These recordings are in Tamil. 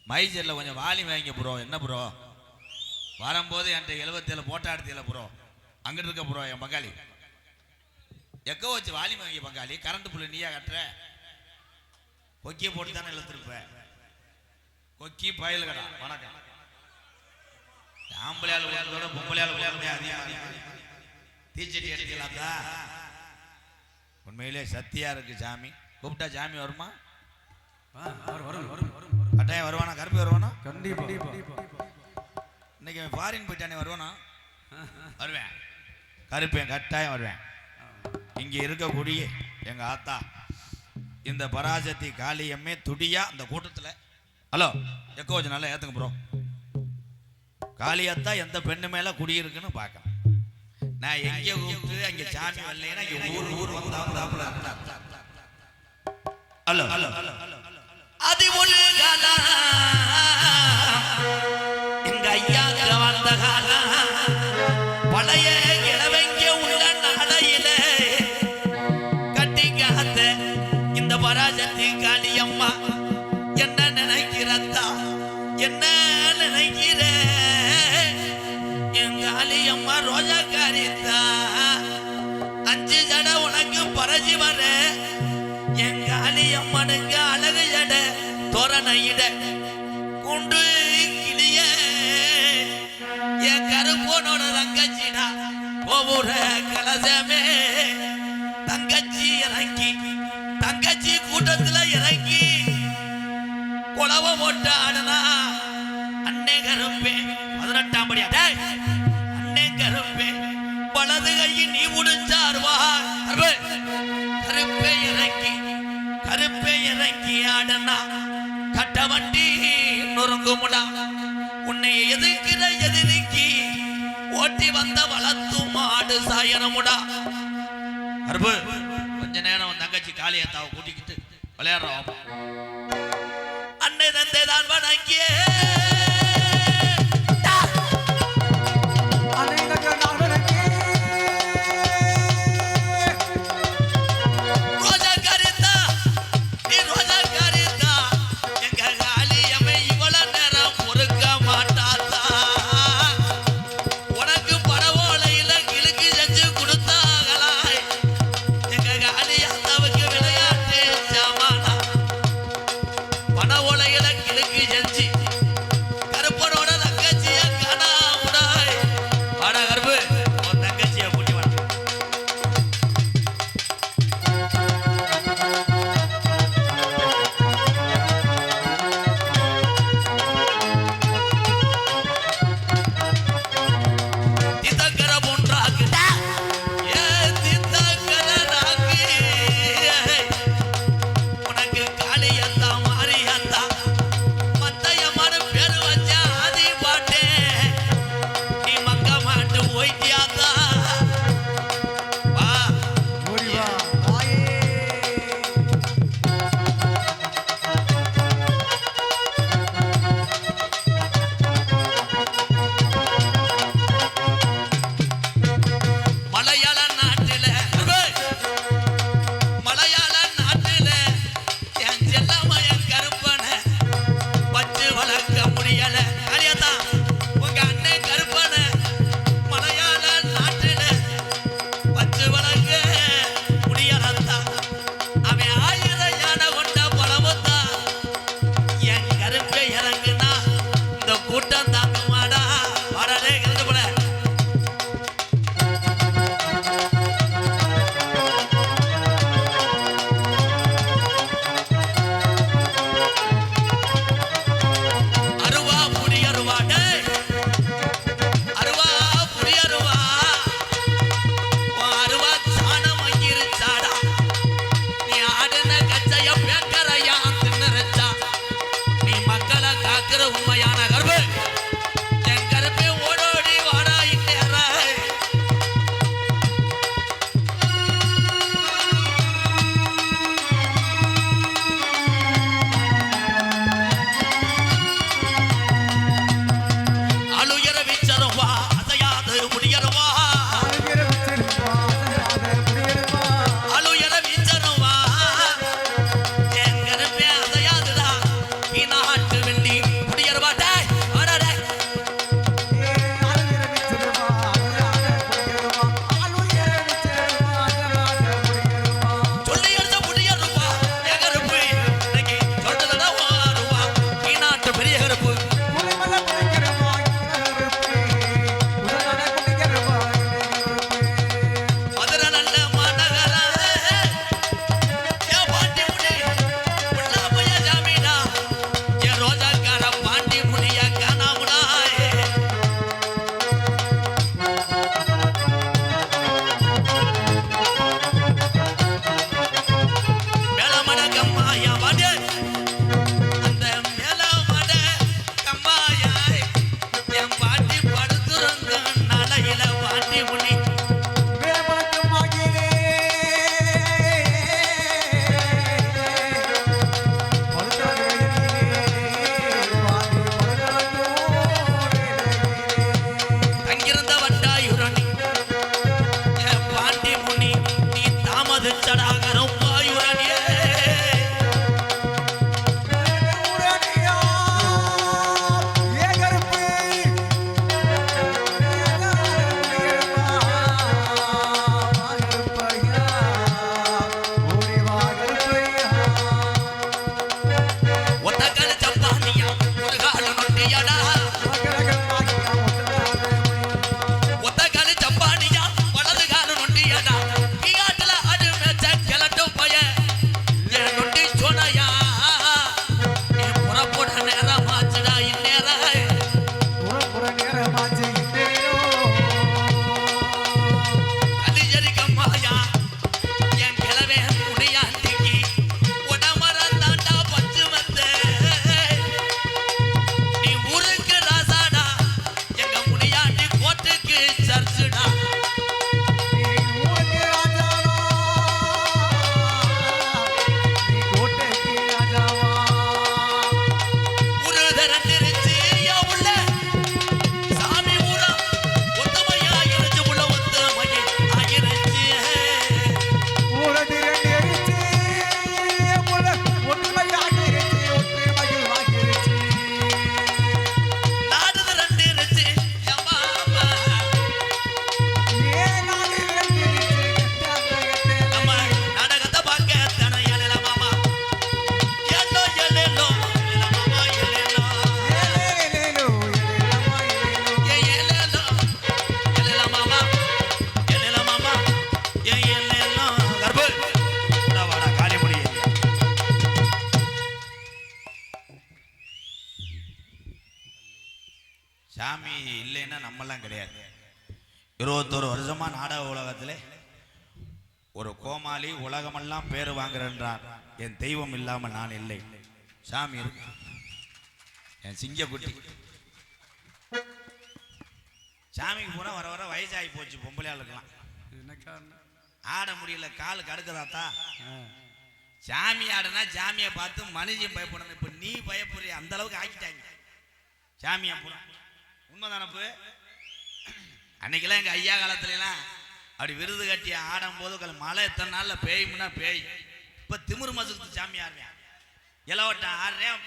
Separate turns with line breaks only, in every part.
மைசூரில் கொஞ்சம் வாலி வாங்கி ப்ரோ. என்ன ப்ரோ வரும்போது என்கிட்ட 77 போட்டோ எடுத்தியில ப்ரோ. அங்கிட்டு இருக்க ப்ரோ என் பங்காளி எக்கோ வச்சு வாலி வாங்கி பங்காளி. கரண்ட் புள்ளி நீயா கட்டுற? கொக்கியை போட்டு தானே இழுத்துருப்ப. கொக்கி பயல் கடா. வணக்கம். ஆம்பளையால் உள்ளதோட பொம்பளையால் உள்ளதே அதிகமாக தீச்சட்டி எடுத்துக்கலாத்தா. உண்மையிலே சத்தியா இருக்கு சாமி. கூப்பிட்டா சாமி வருமா? கட்டாயம் வருவானா? கருப்பி வருவானா?
கண்டிப்பா.
இன்னைக்கு ஃபாரின் போயிட்டானே வருவானா? வருவேன். கருப்பேன் கட்டாயம் வருவேன். இங்கே இருக்கக்கூடிய எங்க ஆத்தா இந்த பராசக்தி காளியம்மே துடியா அந்த கூட்டத்தில். ஹலோ எக்கோ வச்சு நல்லா ஏத்துங்க ப்ரோ. காளியாத்தா எந்த பெண்ணு மேல குடியிருக்குன்னு பார்க்க. நான் எங்கே கூப்பிட்டு அங்கே சாமி வரலைன்னா இங்கே ஊர் வந்தாப்புல. ஹலோ ஹலோ அது ஒன்று எங்க ஐயா வந்த காலம் பழைய இளவங்க உள்ள நடையில கட்டி காத்த இந்த பராசக்தி காளியம்மா என்ன நினைக்கிறதா? என்ன நினைக்கிற? என் காளியம்மா ரோஜா காரித்தா 5 ஜட உனக்கு பரஜி வர. என் காளியம்மனுக்கு அழகு ஜட தோரணையிட குண்டு கிளிய என் கருப்போனோட தங்கச்சிடா ஒவ்வொரு கலசமே. தங்கச்சி இறங்கி தங்கச்சி கூட்டத்துல இறங்கி குளவ போட்டு ஆடுனா அண்ணே கருப்பே 18ஆம் படியா அண்ணே கருப்பே வலது கையை நீ முடிச்சாருவா. கருப்பே இறங்கி ஆடுனா கட்ட வண்டி நொறுங்குமுடா. உன்னை எதிர்க்கிற எதிரிக்கு ஓட்டி வந்த வளர்த்து மாடு சாயனமுடா. கருப்பு கொஞ்ச நேரம் தங்கச்சி காளியத்தாவை கூட்டிக்கிட்டு விளையாடுறோம். அன்னை தந்தை தான் வணங்கிய உனக்கு காளியத்தா மாரியத்தா சாமி இல்லைன்னா நம்மெல்லாம் கிடையாது. 21 வருஷமா நாடக உலகத்தில் ஒரு கோமாளி உலகமெல்லாம் பேர் வாங்குறேன்றார். என் தெய்வம் இல்லாமல் நான் இல்லை. சாமி இருக்கு. என் சிங்கக்குட்டி சாமிக்கு போனா வர வர வயசாகி போச்சு. பொம்பளையாளுக்கலாம் ஆட முடியல, காலு கடுக்குதாத்தா. சாமி ஆடுனா சாமியை பார்த்து மனுஷன் பயப்படணும். இப்ப நீ பயப்படுறிய அந்த அளவுக்கு ஆக்கிட்டாங்க சாமியா போனா. உண்மைதானப்பு? அன்னைக்கெல்லாம் எங்க ஐயா காலத்துல எல்லாம் அப்படி விருது கட்டி ஆடும் போது மழை எத்தனை நாள்ல பேயும்னா பேய். இப்ப திமிரு மசுக்கு சாமி ஆடுறேன், இலவட்டம் ஆடுறேன்,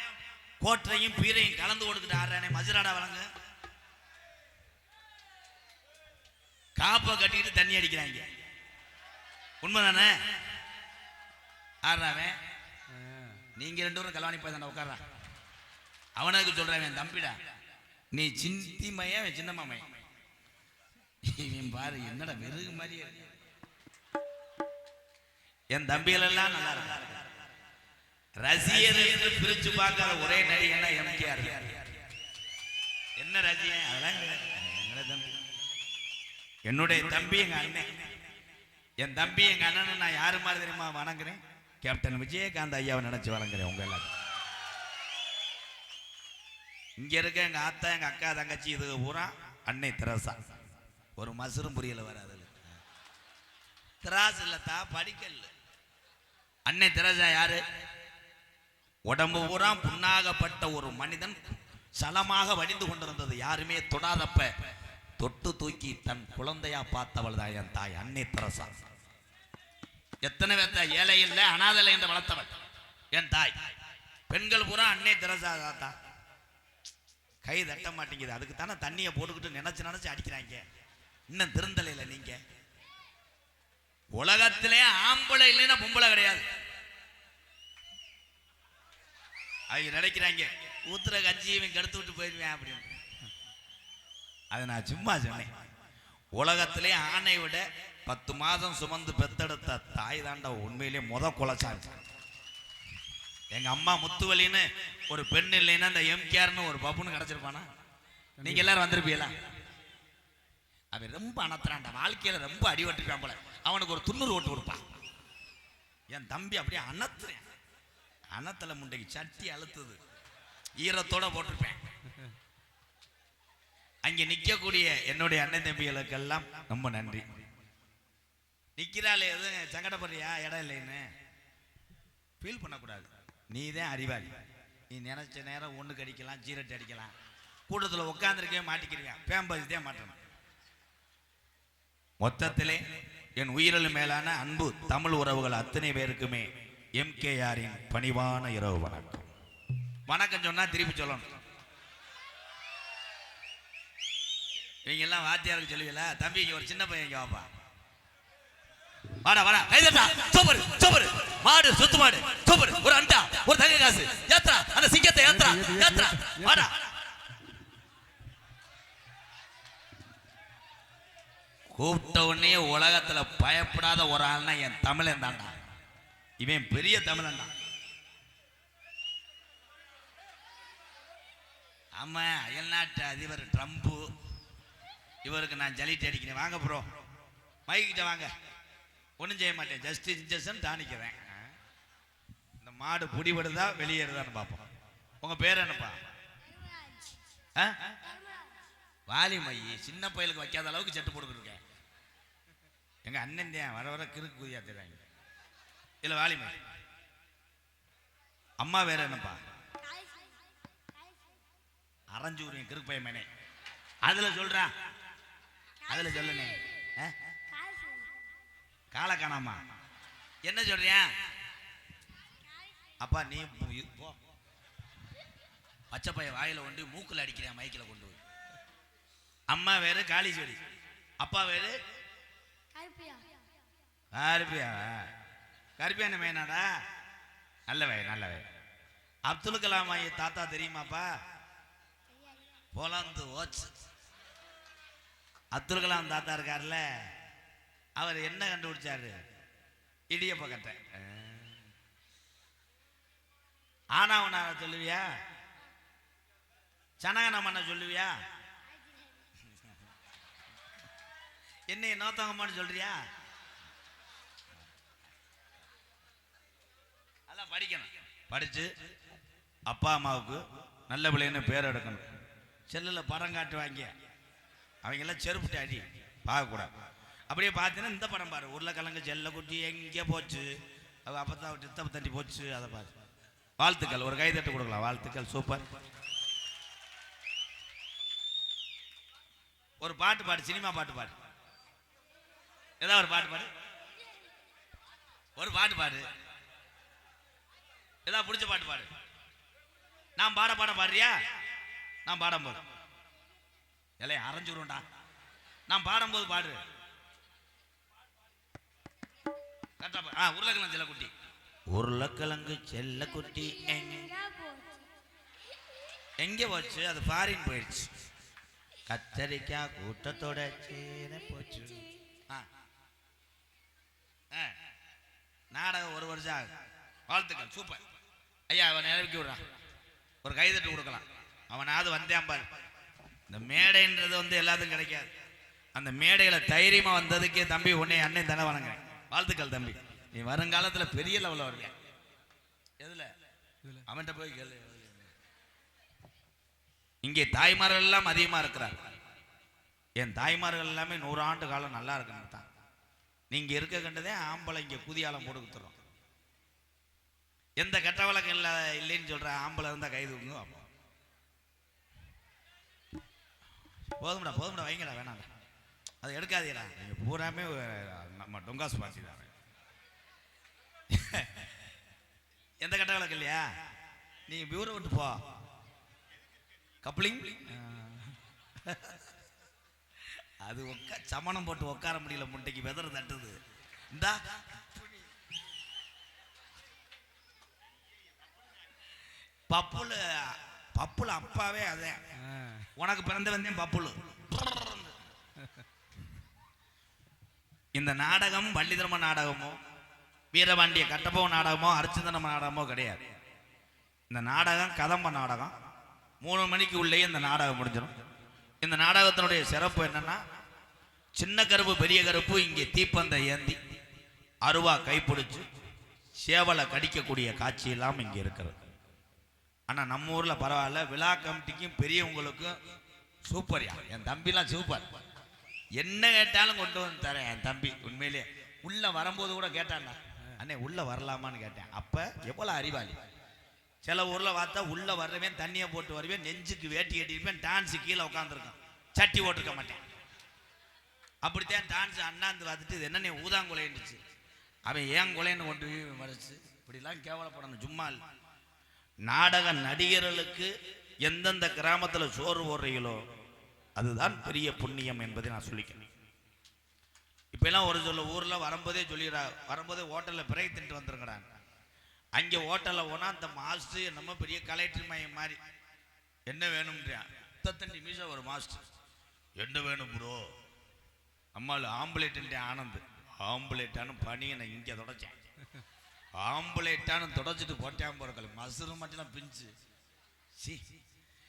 கோற்றையும் பீரையும் கலந்து கொடுத்துட்டு ஆடுறானே. மதுராடா வழங்க காப்பை கட்டிட்டு தண்ணி அடிக்கிறாங்க. உண்மைதானே? ஆடுறாவே நீங்க 2 பேரும் கல்வாணி போய் தானே உட்கார்றான். அவனுக்கு சொல்றான், என் தம்பிடா நீ சிந்தி மையன் சின்ன மாமையன். இவன் பாரு என்னடா வெறுகு மாதிரி. என் தம்பிகள் எல்லாம் நல்லா இருக்காங்க. ரசிகர் என்று பிரிச்சு பார்க்காத ஒரே நடிகனா எம்கேஆர். என்ன ரசிகன்? அதெல்லாம் என்னுடைய தம்பி எங்க அண்ணன். என் தம்பி எங்க அண்ணன் நான் யாரு மாதிரி தெரியுமா வணங்குறேன்? கேப்டன் விஜயகாந்த் ஐயாவை நினைச்சு வணங்குறேன். உங்க எல்லாரும் இங்க இருக்க எங்க ஆத்தா, எங்க அக்கா, தங்கச்சி, இது பூரா அன்னை தெரசா. ஒரு மசரும் புரியல வராது. திராசு இல்லத்தா, படிக்கல. அன்னை தெரசா யாரு? உடம்பு பூரா புண்ணாகப்பட்ட ஒரு மனிதன் சலமாக வடிந்து கொண்டிருந்தது. யாருமே தொடாதப்ப தொட்டு தூக்கி தன் குழந்தையா பார்த்தவள் தான் என் தாய் அன்னை தெரசா. எத்தனை பேர்த்த ஏழை இல்லை அனாதலை என்று வளர்த்தவள் என் தாய். பெண்கள் பூரா அன்னை தெரசா தாத்தா. கை தட்ட மாட்டேங்குது. அதுக்கு தானே தண்ணியை போட்டுக்கிட்டு நினைச்சு நினைச்சு அடிக்கிறாங்க. இன்னும் திருந்தலையில நீங்க. உலகத்திலே ஆம்பளை இல்லைன்னா பொம்பளை கிடையாது. அவங்க நினைக்கிறாங்க ஊத்துற கஞ்சி இவன் கெடுத்து விட்டு போயிடுவேன் அப்படின்னு. அதை நான் சும்மா சொன்னேன். உலகத்திலே ஆணை விட 10 மாதம் சுமந்து பெத்தெடுத்த தாய் தாண்டா உண்மையிலே குலச்சாமி. எங்க அம்மா முத்துவலின்னு ஒரு பெண் இல்லைன்னா அந்த எம்கேஆர்னு ஒரு பப்புன்னு கிடைச்சிருப்பானா? நீங்க எல்லாரும் வந்திருப்பீங்களா? அவன் ரொம்ப அனத்துறான்டா, வாழ்க்கையில ரொம்ப அடிபட்டுருப்பான் போல. அவனுக்கு ஒரு 90 ஓட்டு கொடுப்பான். என் தம்பி அப்படியே அனத்துறேன். அனத்துல முண்டைக்கு சட்டி அழுத்துது, ஈரத்தோட போட்டிருப்பேன். அங்கே நிற்கக்கூடிய என்னுடைய அண்ணன் தம்பிகளுக்கெல்லாம் ரொம்ப நன்றி. நிற்கிறாள் எதுவும் சங்கடப்படுறியா? இடம் இல்லைன்னு ஃபீல் பண்ணக்கூடாது. நீ தான் அறிவாளி. நீ நினைச்ச நேரம் ஒன்றுக்கு அடிக்கலாம், ஜீரட்டு அடிக்கலாம். கூட்டத்தில் உட்காந்துருக்கே மாட்டிக்கிறீங்க, பேம்பஸ் தான் மாட்டணும். மொத்தத்திலே என் உயிரில் மேலான அன்பு தமிழ் உறவுகள் அத்தனை பேருக்குமே எம்கேஆரின் பணிவான இரவு வணக்கம். வணக்கம் சொன்னா திருப்பி சொல்லணும். இவங்க எல்லாம் வாத்தியாருக்கு சொல்லுவீங்களா? தம்பி ஒரு சின்ன பையன் இங்க வாப்பா, வாடா வாடா, கைதட்டா, சூப்பர் சூப்பர், மாடு சுத்து மாடு சூப்பர், ஒரு அண்டா, ஒரு தங்க காசு ஏத்ரா, அந்த சிங்கத்தை ஏத்ரா ஏத்ரா, வாடா. கூப்பிட்ட உடனே உலகத்துல பயப்படாத ஒரு ஆள்னா என் தமிழன் தான்டா. இவன் பெரிய தமிழன் தான். ஆமா, அயல்நாட்டு அதிபர் ட்ரம்ப், இவருக்கு நான் ஜலிட்டு அடிக்கிறேன். வாங்க ப்ரோ, மைக்கிட்ட வாங்க. ஒன்றும் செய்ய மாட்டேன், ஜஸ்ட் இன்ஜெக்ஷன் தானிக்கிறேன். இந்த மாடு புடிபடுதா வெளியேறுதான்னு பார்ப்போம். உங்க பேர் என்னப்பா? வாலிமையி. சின்ன பயலுக்கு வைக்காத அளவுக்கு செட்டு போட்டுருக்கேன். எங்க அண்ணன் தான் வர வர கிறுக்கு குதியா தெரியாங்க. இல்ல வாலிமை. அம்மா வேற என்னப்பா? அரஞ்சூரியம் கிறுக்கு பையமேனே. அதுல சொல்றான், அதுல சொல்லுனே. காலை காணாமா என்ன சொல்றியா? அப்பா நீ போ, பச்சை பைய வாயில கொண்டு மூக்குல அடிக்கிறேன், மைக்கில கொண்டு போய். அம்மா வேறு காளிச்செடி, அப்பா வேறு கருப்பியா. கருப்பியான மேனாடா? நல்லவே நல்லவே. அப்துல் கலாம் ஐயா தாத்தா தெரியுமாப்பா? போலாந்து ஓச்சு. அப்துல் கலாம் தாத்தா இருக்காருல்ல, அவர் என்ன கண்டுபிடிச்சாரு? இடியப்ப கட்டை. ஆனாவனா சொல்லுவியா? சனகன மண்ண சொல்லுவியா? என்னை நோத்தங்கம்மான்னு சொல்றியா? அதான் படிக்கணும். படிச்சு அப்பா அம்மாவுக்கு நல்ல பிள்ளைன்னு பேர் எடுக்கணும். செல்லில் படம் காட்டுவாங்க, அவங்கெல்லாம் செருப்புட்டு அடி பார்க்கக்கூடாது. அப்படியே பார்த்தீங்கன்னா இந்த படம் பாரு, உருளைக்கிழங்கு செல்ல குட்டி எங்கே போச்சு, அவள் அப்போ தான் டித்தப்ப தட்டி போச்சு, அதை பாரு. வாழ்த்துக்கள், ஒரு கை தட்டு கொடுக்கலாம். வாழ்த்துக்கள், சூப்பர். ஒரு பாட்டு பாடு, சினிமா பாட்டு பாடு, ஏதாவது ஒரு பாட்டு பாடு, ஒரு பாட்டு பாடு, ஏதாவது பிடிச்ச பாட்டு பாடு. நான் பாட பாடுறியா? நான் பாடும்போது எல்லாம் அரைஞ்சுருண்டா. நான் பாடும்போது பாடு. உருளைக்கிழங்கு செல்லக்குட்டி, உருளைக்கிழங்கு செல்லக்குட்டி எங்க போச்சு? அது ஃபாரின் போயிடுச்சு. கத்தரிக்காய் கூட்டத்தோட போச்சு. நாடகம் ஒரு வருஷம் ஆகுது. வாழ்த்துக்கள், சூப்பர். ஐயா அவன் நினைவுக்கு விடுறான், ஒரு கைதட்டு கொடுக்கலாம். அவனாவது வந்தேன் பாரு. இந்த மேடைன்றது வந்து எல்லாத்துக்கும் கிடைக்காது. அந்த மேடையில தைரியமா வந்ததுக்கே தம்பி உன்னை அண்ணன் தானே வணங்குறேன். வாழ்த்துக்கள் தம்பி, நீ வருங்காலத்துல பெரிய லெவலில் வருவியா. எதுல? அவன்கிட்ட போய் கேளு. இங்கே தாய்மார்கள் எல்லாம் அதிகமா இருக்கிறார். என் தாய்மார்கள் எல்லாமே 100 ஆண்டு காலம் நல்லா இருக்கணும் தான். நீங்க இருக்க கண்டதே ஆம்பளை இங்க குதியாலம் போட்டு கொடுத்துறோம். எந்த கெட்ட வழக்கம் இல்லைன்னு சொல்ற ஆம்பளை இருந்தா கை தூங்க. போதும்டா போதும்டா, வைங்கடா, வேணாம் அதை எடுக்காதீடா. நீங்க பூராமே நம்ம டொங்காசு பாசி தான். எந்த கெட்ட வழக்கம் இல்லையா? நீங்க பியூரை விட்டு போ. கப்ளிங் அது சமணம் போட்டு உட்கார முடியல, முட்டைக்கு வெதர் தட்டுது. இந்தா பப்புல பப்புல அப்பாவே அதே. உனக்கு பிறந்த வந்தேன் பப்புலு. இந்த நாடகம் வள்ளிதர்ம நாடகமோ வீரபாண்டிய கட்டபொம்ம நாடகமோ அரிச்சந்திரம நாடகமோ கிடையாது. இந்த நாடகம் கதம்ப நாடகம். 3 மணிக்கு உள்ளே இந்த நாடகம் முடிஞ்சிடும். இந்த நாடகத்தினுடைய சிறப்பு என்னன்னா, சின்ன கருப்பு பெரிய கருப்பு இங்கே தீப்பந்த ஏந்தி அருவா கைப்பிடிச்சு சேவலை கடிக்கக்கூடிய காட்சி எல்லாம் இங்கே இருக்கிறது. ஆனால் நம்ம ஊரில் பரவாயில்ல. விழா கமிட்டிக்கும் பெரியவங்களுக்கும் சூப்பர்யா. என் தம்பிலாம் சூப்பர். என்ன கேட்டாலும் கொண்டு வந்து தரேன் என் தம்பி. உண்மையிலே உள்ள வரும்போது கூட கேட்டான்டா, அண்ணே உள்ள வரலாமான்னு கேட்டேன். அப்போ எவ்வளோ அறிவாளி. சில ஊரில் பார்த்தா உள்ள வர்றவேன் தண்ணியை போட்டு வருவேன், நெஞ்சுக்கு வேட்டி கட்டிருப்பேன், டான்ஸு கீழே உட்காந்துருக்கான், சட்டி போட்டிருக்க மாட்டேன். அப்படித்தான் டான்ஸ் அண்ணாந்து பார்த்துட்டு இது என்னென்ன ஊதாங்குலைன்னுச்சு. அவன் ஏன் குலைன்னு கொண்டு மறைச்சு இப்படிலாம் கேவலப்படணும். சும்மா நாடக நடிகர்களுக்கு எந்தெந்த கிராமத்தில் சோறு போடுறீங்களோ அதுதான் பெரிய புண்ணியம் என்பதை நான் சொல்லிக்கிறேன். இப்ப எல்லாம் ஒரு சொல்ல ஊர்ல வரும்போதே சொல்லிடுறா, வரும்போதே ஹோட்டல்ல பிறகு தின்ட்டு வந்துருங்கிறாங்க. அங்கே ஹோட்டலில் போனால் அந்த மாஸ்டர் என்னமோ பெரிய கலெக்டர் மையம் மாதிரி என்ன வேணும்ன்றியா. 30 நிமிஷம் ஒரு மாஸ்டர் என்ன வேணும் ப்ரோ, நம்மள ஆம்புலேட்டு ஆனந்து ஆம்புலேட்டானு பனியனை இங்கே தொடச்சேன், ஆம்புலேட்டானு தொடச்சிட்டு போட்டேன் போறக்கல மசுறு மட்டும் பிஞ்சு.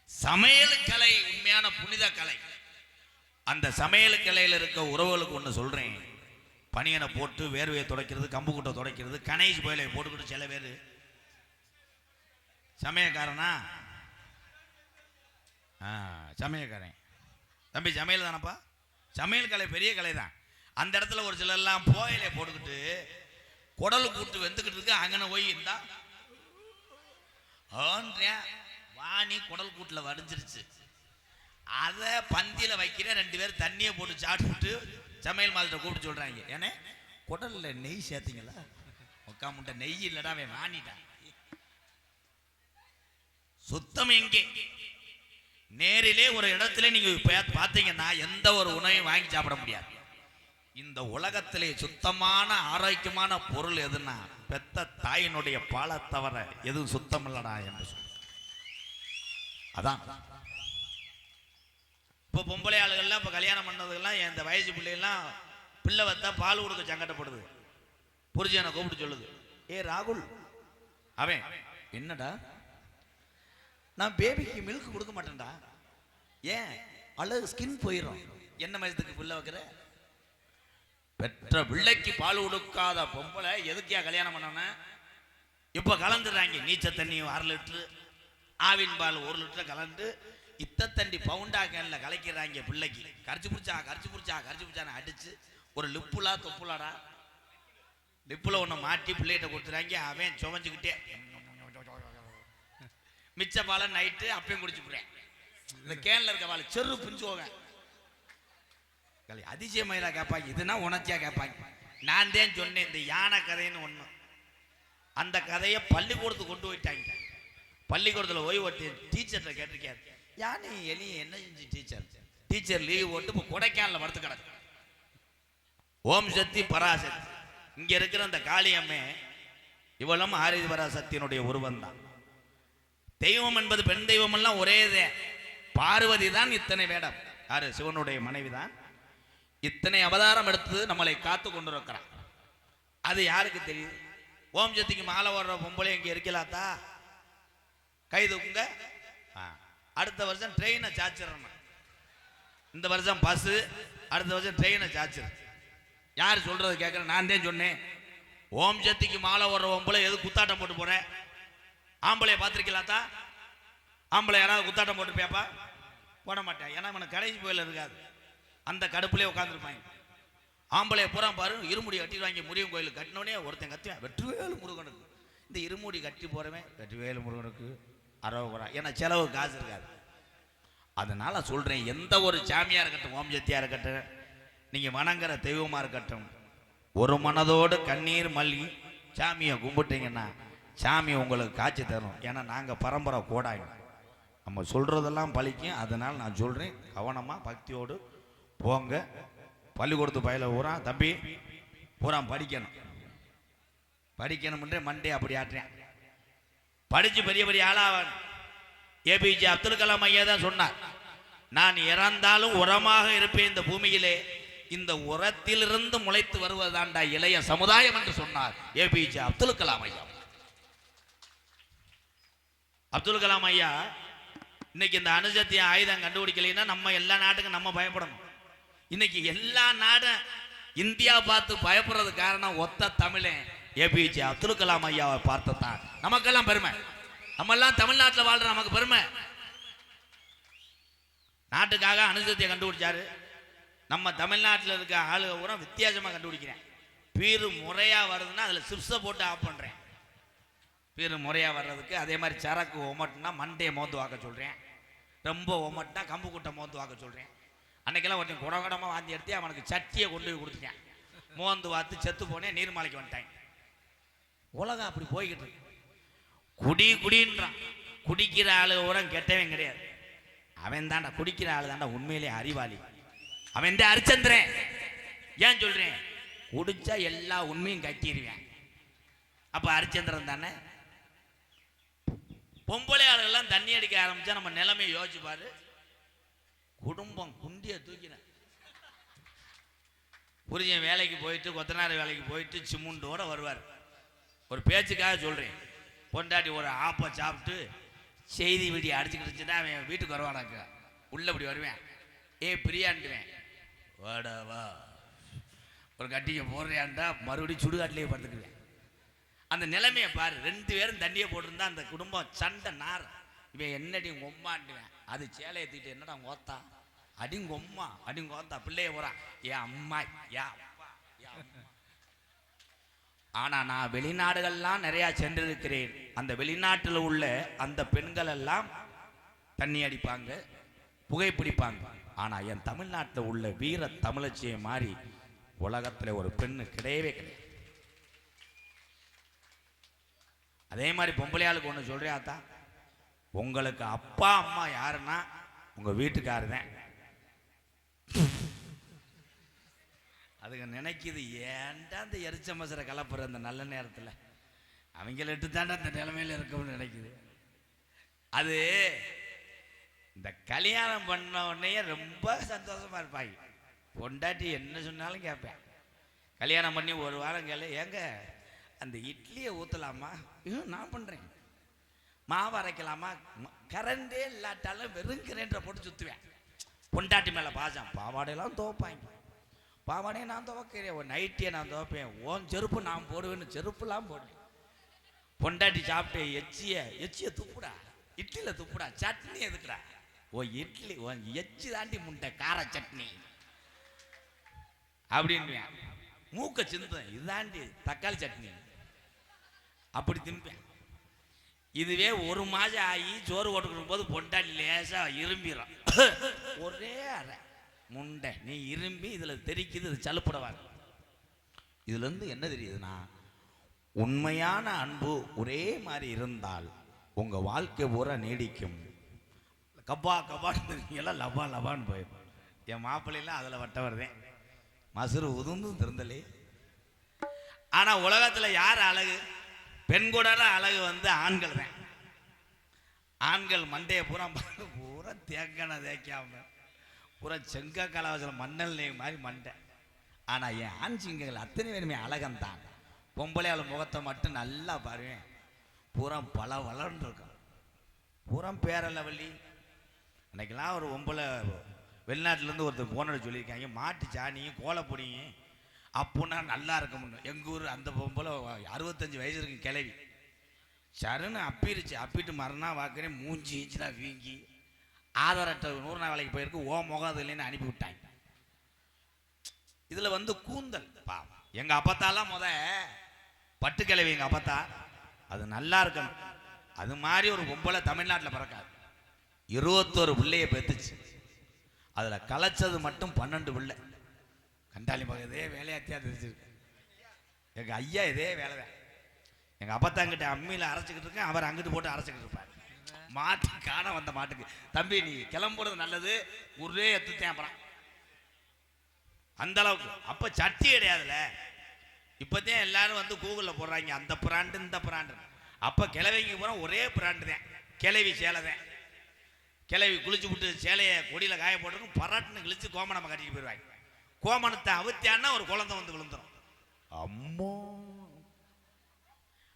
சமையல் கலை உண்மையான புனித கலை. அந்த சமையல் கலையில் இருக்க உறவுகளுக்கு ஒன்று சொல்றேன். பனியனை போட்டு வேர்வையை துடைக்கிறது, கம்பு கூட்டை துடைக்கிறது, கணேஷ் போயிலை போட்டுக்கிட்டு சில பேர் சமயக்காரனா சமயக்காரன் தம்பி சமையல் தானப்பா. சமையல் கலை பெரிய கலை தான். அந்த இடத்துல ஒரு சிலர்லாம் போயிலை போட்டுக்கிட்டு குடல் கூட்டு வெந்துக்கிட்டு இருக்கு. அங்கன போய் இருந்தா வாணி குடல் கூட்டில் வடிஞ்சிருச்சு. அதை பந்தியில் வைக்கிற 2 பேர் தண்ணியை போட்டு சாப்பிட்டு சமையல் மாதிரி கூப்பிட்டு சொல்றாங்க, ஏன்னா குடல்ல நெய் சேர்த்தீங்களா? உக்கா முட்டை நெய் இல்லடா, அவன் வாணிட்டான். சுத்தம் எங்கே? நேரிலே ஒரு இடத்துல நீங்க பார்த்தீங்கன்னா எந்த ஒரு உணவையும் வாங்கி சாப்பிட முடியாது. இந்த உலகத்திலே சுத்தமான ஆரோக்கியமான பொருள் எதுன்னா பெத்த தாயினுடைய பாலை தவிர எதுவும் சுத்தம் இல்லடா என்று சொல்ல. அதான் இப்போ பொம்பளை ஆளுகள்லாம் இப்போ கல்யாணம் பண்ணதுக்கெல்லாம் இந்த வயசு பிள்ளைகள்லாம் பிள்ளை வந்தா பால் கொடுக்க சங்கடப்படுது. புரிஜனை கூப்பிட்டு சொல்லுது, ஏ ராகுல், அவன் என்னடா நான் பேபிக்கு மில்க் கொடுக்க மாட்டேன்டா. ஏன்? அழகு ஸ்கின் போயிடும். என்ன மயத்துக்கு பிள்ளை வைக்கிற? பெற்ற பிள்ளைக்கு பால் கொடுக்காத பொம்பளை எதுக்கியா கல்யாணம் பண்ணன? இப்ப கலந்துடுறாங்க. நீச்சல் தண்ணி 1/2 லிட்டரு, ஆவின் பால் 1 லிட்டர் கலந்து இத்தத்தண்டி பவுண்டா கேன்ல கலைக்கிறாங்க பிள்ளைக்கு. கரைச்சி பிடிச்சான்னு அடிச்சு ஒரு லிப்புலா தொப்புலாடா லிப்புல ஒண்ணு மாட்டி பிள்ளைகிட்ட கொடுத்துறாங்க. அவன் சுமஞ்சுக்கிட்டே மிச்ச பாலை நைட்டு அப்பயும் குடிச்சு போறேன். இந்த கேன்ல இருக்க பால் செரு பிஞ்சு போக அதிசயமாயிரா கேட்பாங்க. இதுனா உணர்ச்சியா கேட்பாங்க. நான் தான் சொன்னேன் இந்த யானை கதைன்னு ஒண்ணு. அந்த கதையை பள்ளிக்கூடத்துக்கு கொண்டு போயிட்டாங்க. பள்ளிக்கூடத்தில் ஓய்வு ஓட்டி டீச்சர்கிட்ட கேட்டிருக்காரு, யானை எலி என்ன செஞ்சு டீச்சர் லீவ் போட்டு இப்போ கொடைக்கானல படுத்து கிடக்கு. ஓம் சக்தி பராசக்தி இங்க இருக்கிற அந்த காளியம்மே இவளும் ஆதி பராசக்தியினுடைய உருவம் தான். தெய்வம் என்பது பெண் தெய்வம் எல்லாம் ஒரேதே. பார்வதி தான் இத்தனை வேடம். யாரு? சிவனுடைய மனைவி தான். இத்தனை அவதாரம் எடுத்து நம்மளை காத்து கொண்டு இருக்கிறான். அது யாருக்கு தெரியுது? ஓம் சக்திக்கு மாலை வர்ற பொம்பளை இங்க இருக்கலாத்தா கை தூக்குங்க. அடுத்த வருஷம் ட்ரெயினை சாச்சிடணும். இந்த வருஷம் பஸ், அடுத்த வருஷம் ட்ரெயினை சாச்சிரு. யார் சொல்றது கேட்குறேன்? நான் தான் சொன்னேன். ஓம் சக்திக்கு மாலை வர்ற பொம்பளை எது குத்தாட்டம் போட்டு போறேன்? ஆம்பளைய பார்த்துருக்கலாத்தா? ஆம்பளை யாராவது குத்தாட்டம் போட்டு பேப்பா? போட மாட்டேன். ஏன்னா இவனுக்கு கடைசி கோயில் இருக்காது. அந்த கடுப்புலேயே உட்காந்துருப்பாங்க. ஆம்பளைய பூரா பாரு இருமுடி கட்டிடுவாங்க. முருகன் கோயிலுக்கு கட்டினோடனே ஒருத்தன் கத்துவேன் வெற்றிவேலு முருகனுக்கு. இந்த இருமுடி கட்டி போறவன் வெற்றிவேலு முருகனுக்கு அறவுறா. ஏன்னா செலவு காசு இருக்காது. அதனால சொல்றேன், எந்த ஒரு சாமியா இருக்கட்டும், ஓம் சக்தியா இருக்கட்டும், நீங்க வணங்குற தெய்வமா இருக்கட்டும், ஒரு மனதோடு கண்ணீர் மல்கி சாமியை கும்பிட்டீங்கன்னா சாமி உங்களுக்கு காட்சி தரும். ஏன்னா நாங்க பரம்பரை கோடாங்க, நம்ம சொல்றதெல்லாம் பழிக்கும். அதனால நான் சொல்றேன், கவனமா பக்தியோடு போங்க. பள்ளிக்கூடத்து பயில பூரா தம்பி பூரா படிக்கணும்ன்றே மண்டே அப்படி ஆட்டுறேன். படிச்சு பெரிய பெரிய ஆளாவன். ஏபிஜே அப்துல் கலாம் ஐயா தான் சொன்னார், நான் இறந்தாலும் உரமாக இருப்பேன் இந்த பூமியிலே, இந்த உரத்திலிருந்து முளைத்து வருவதாண்டா இளைய சமுதாயம் என்று சொன்னார் ஏபிஜே அப்துல் கலாம் ஐயா. அப்துல் கலாம் ஐயா இன்னைக்கு இந்த அணுசக்தி ஆயுதம் கண்டுபிடிக்கலைன்னா நம்ம எல்லா நாட்டுக்கும் நம்ம பயப்படணும். இன்னைக்கு எல்லா நாடும் இந்தியா பார்த்து பயப்படுறது காரணம் ஒத்த தமிழன் ஏபிஜே அப்துல் கலாம் ஐயாவை பார்த்துதான் நமக்கெல்லாம் பெருமை. நம்ம எல்லாம் தமிழ்நாட்டில் வாழ்ற நமக்கு பெருமை. நாட்டுக்காக அணுசக்தியை கண்டுபிடிச்சாரு. நம்ம தமிழ்நாட்டில் இருக்க ஆளுக பூரா வித்தியாசமாக கண்டுபிடிக்கிறேன். பீரு முறையா வருதுன்னா அதில் சிப்ஸை போட்டு ஆஃப் பண்ணுறேன். பீரு முறையா வர்றதுக்கு அதே மாதிரி சரக்கு ஒமட்டுனா மண்டையை மோந்து வாக்க சொல்கிறேன். ரொம்ப ஒமட்டுனா கம்பு குட்டை மோந்து வாக்க சொல்கிறேன். அன்னைக்கெல்லாம் ஒருத்தன் குடகுடமாக வாந்தி எடுத்து அவனுக்கு சட்டியை கொண்டு போய் கொடுத்துட்டேன். மோந்து வாத்து செத்து போனேன், நீர்மலைக்கு வந்துட்டேன். உலகம் அப்படி போய்கிட்டு இருக்கு. குடின்றான். குடிக்கிற ஆளு உரம் கெட்டவன் கிடையாது. அவன் தாண்டா குடிக்கிற ஆளு தாண்டா உண்மையிலே அறிவாளி. அவன் தான் ஹரிச்சந்திரன். ஏன் சொல்றேன்? குடிச்சா எல்லா உண்மையும் கட்டிடுவேன். அப்ப ஹரிச்சந்திரன் தானே. பொம்பளை ஆளுகள்லாம் தண்ணி அடிக்க ஆரம்பிச்சா நம்ம நிலைமையை யோசிச்சு பாரு. குடும்பம் குண்டிய தூக்கின. புரிஞ்சன் வேலைக்கு போயிட்டு கொத்தனார் வேலைக்கு போயிட்டு சிமுண்டோட வருவார். ஒரு பேச்சுக்காக சொல்றேன். பொண்டாட்டி ஒரு ஆப்பை சாப்பிட்டு செய்தி வீடியோ அடிச்சுக்கிட்டுச்சுன்னா அவன் வீட்டுக்கு வருவானாக்க. உள்ள இப்படி வருவேன், பிரியாண்டுவேன், வாடாவா ஒரு கட்டிக்க போடுறியான்டா மறுபடியும் சுடுகாட்டிலேயே படுத்துக்குவேன். அந்த நிலைமையை பாரு. 2 பேரும் தண்ணியை போட்டிருந்தா அந்த குடும்பம் சண்டை நார். இவன் என்னடி ஒம்மாண்டுவேன். அது சேலையை தூக்கிட்டு என்னடா ஓத்தா அடிங்கொம்மா அடிங்கோத்தா பிள்ளைய போறான். ஏன் அம்மா ஏன் அப்பா ஏன் அம்மா. ஆனா நான் வெளிநாடுகள்லாம் நிறைய சென்றிருக்கிறேன். அந்த வெளிநாட்டில் உள்ள அந்த பெண்கள் எல்லாம் தண்ணி அடிப்பாங்க, புகைப்பிடிப்பாங்க. ஆனா என் தமிழ்நாட்டில் உள்ள வீர தமிழச்சியை மாதிரி உலகத்தில் ஒரு பெண்ணு கிடையவே கிடையாது. அதே மாதிரி பொம்பளையாளுக்கு ஒன்று சொல்றியாத்தா, உங்களுக்கு அப்பா அம்மா யாருன்னா உங்க வீட்டுக்காரு தான். அதுக்கு நினைக்குது, ஏன்டா அந்த எரிச்ச மசரை கலப்புற அந்த நல்ல நேரத்தில் அவங்கள இட்டு தாண்டா அந்த நிலைமையில இருக்கும்னு நினைக்குது. அது இந்த கல்யாணம் பண்ண உடனே ரொம்ப சந்தோஷமா இருப்பாங்க. பொண்டாட்டி என்ன சொன்னாலும் கேட்பேன். கல்யாணம் பண்ணி 1 வாரம் கேளு, ஏங்க அந்த இட்லியை ஊற்றலாமா? நான் பண்ணுறேன். மாவு அரைக்கலாமா? கரண்டே இல்லாட்டாலும் வெறும் கிரைண்டரை போட்டு சுற்றுவேன். பொண்டாட்டி மேலே பாசம். பாவாடையெல்லாம் துவைப்பாங்க. பாவானே நான் துவைக்கிறேன், ஒரு நைட்டியை நான் துவைப்பேன், ஓன் செருப்பு நான் போடுவேன்னு செருப்புலாம் போடுவேன். பொண்டாட்டி சாப்பிட்டு எச்சிய துப்புடா, இட்லியில் துப்புடா, சட்னி எதுக்குடா? ஓ இட்லி ஓ எச்சி தாண்டி முண்டை கார சட்னி அப்படின்னு மூக்க சிந்தேன், இதுதாண்டி தக்காளி சட்னி அப்படி திம்பேன். இதுவே ஒரு மாதம் ஆகி சோறு ஓட்டுக்கும் போது பொண்டாட்டி லேசா இரும்பிடும், ஒரே அரை முண்டை நீ இரும்பி இதுல தெரிக்குது, இது சலுப்படவாங்க. இதுல இருந்து என்ன தெரியுதுன்னா, உண்மையான அன்பு ஒரே மாதிரி இருந்தால் உங்க வாழ்க்கை பூரா நீடிக்கும். கப்பா கப்பான்னு எல்லாம் லபா லபான்னு போயிடும். என் மாப்பிள்ளைலாம் அதில் வட்ட வருதேன், மசுறு உதுந்தும் திருந்தலே. ஆனா உலகத்துல யார் அழகு? பெண் கூட அழகு வந்து ஆண்கள் தான். ஆண்கள் மண்டையை பூரா பூரா தேக்கன தேக்காம பூரா செங்க கலாவசல மண்ணல் மாதிரி மண்டை. ஆனா என் ஆண் சிங்கங்கள் அத்தனை பேருமே அழகந்தான். பொம்பளையாள முகத்தை மட்டும் நல்லா பாருவேன், பூரா பல வளர்ந்து இருக்கும், பூரா பேரலவள்ளி. அன்னைக்கெல்லாம் ஒரு பொம்பளை வெளிநாட்டிலேருந்து ஒருத்தர் போனோட சொல்லியிருக்காங்க, மாட்டு சாணியும் கோலப்பொடியும் அப்போன்னா நல்லா இருக்கும்னு. எங்கள் ஊர் அந்த பொம்பளை 65 வயசு இருக்கு கிளவி, சருன்னு அப்பிருச்சு. அப்பிட்டு மறுநாள் வாக்குறேன் மூஞ்சி ஈச்சுனா வீங்கி ஆதார் அட்டை 100 நாள் வேலைக்கு போயிருக்கு, ஓ முகம் இல்லைன்னு அனுப்பி விட்டாங்க. இதில் வந்து கூந்தல் பாவம். எங்கள் அப்பத்தாலாம் பட்டு கிளவி எங்கள் அப்பத்தா, அது நல்லா இருக்கணும். அது மாதிரி ஒரு பொம்பளை தமிழ்நாட்டில் பிறக்காது. 21 பிள்ளைய பெற்றுச்சு, அதில் கலைச்சது மட்டும் 12 பிள்ளை. கண்டாளி மகன் இதே வேலையாத்தியா தெரிஞ்சிருக்கு. எங்கள் ஐயா இதே வேலை தான். எங்கள் அப்பத்தாங்கிட்ட அம்மியில் அரைச்சிக்கிட்டு இருக்கேன், அவர் அங்கிட்டு போட்டு அரைச்சிக்கிட்டு இருப்பார். மாட்டு காண வந்த மாட்டுக்கு, தம்பி நீ கிளம்புறது நல்லது, ஒரே எத்துத்தேன். அப்புறம் அந்த அளவுக்கு அப்போ சட்டி கிடையாதுல்ல. இப்போதான் எல்லாரும் வந்து கூகுளில் போடுறாங்க அந்த பிராண்டு இந்த பிராண்டு. அப்போ கிளவிங்க போகிற ஒரே பிராண்டு தான், கிளவி சேலை தான். கிளவி குளிச்சு விட்டு சேலையை கொடியில் காய போட்டுருக்கும், பராட்டுன்னு கிழிச்சு கோமணம் கட்டிட்டு போயிடுவாங்க. கோமணத்தை அவுத்தியான்னா ஒரு குழந்தை வந்து விழுந்துடும். அம்மோ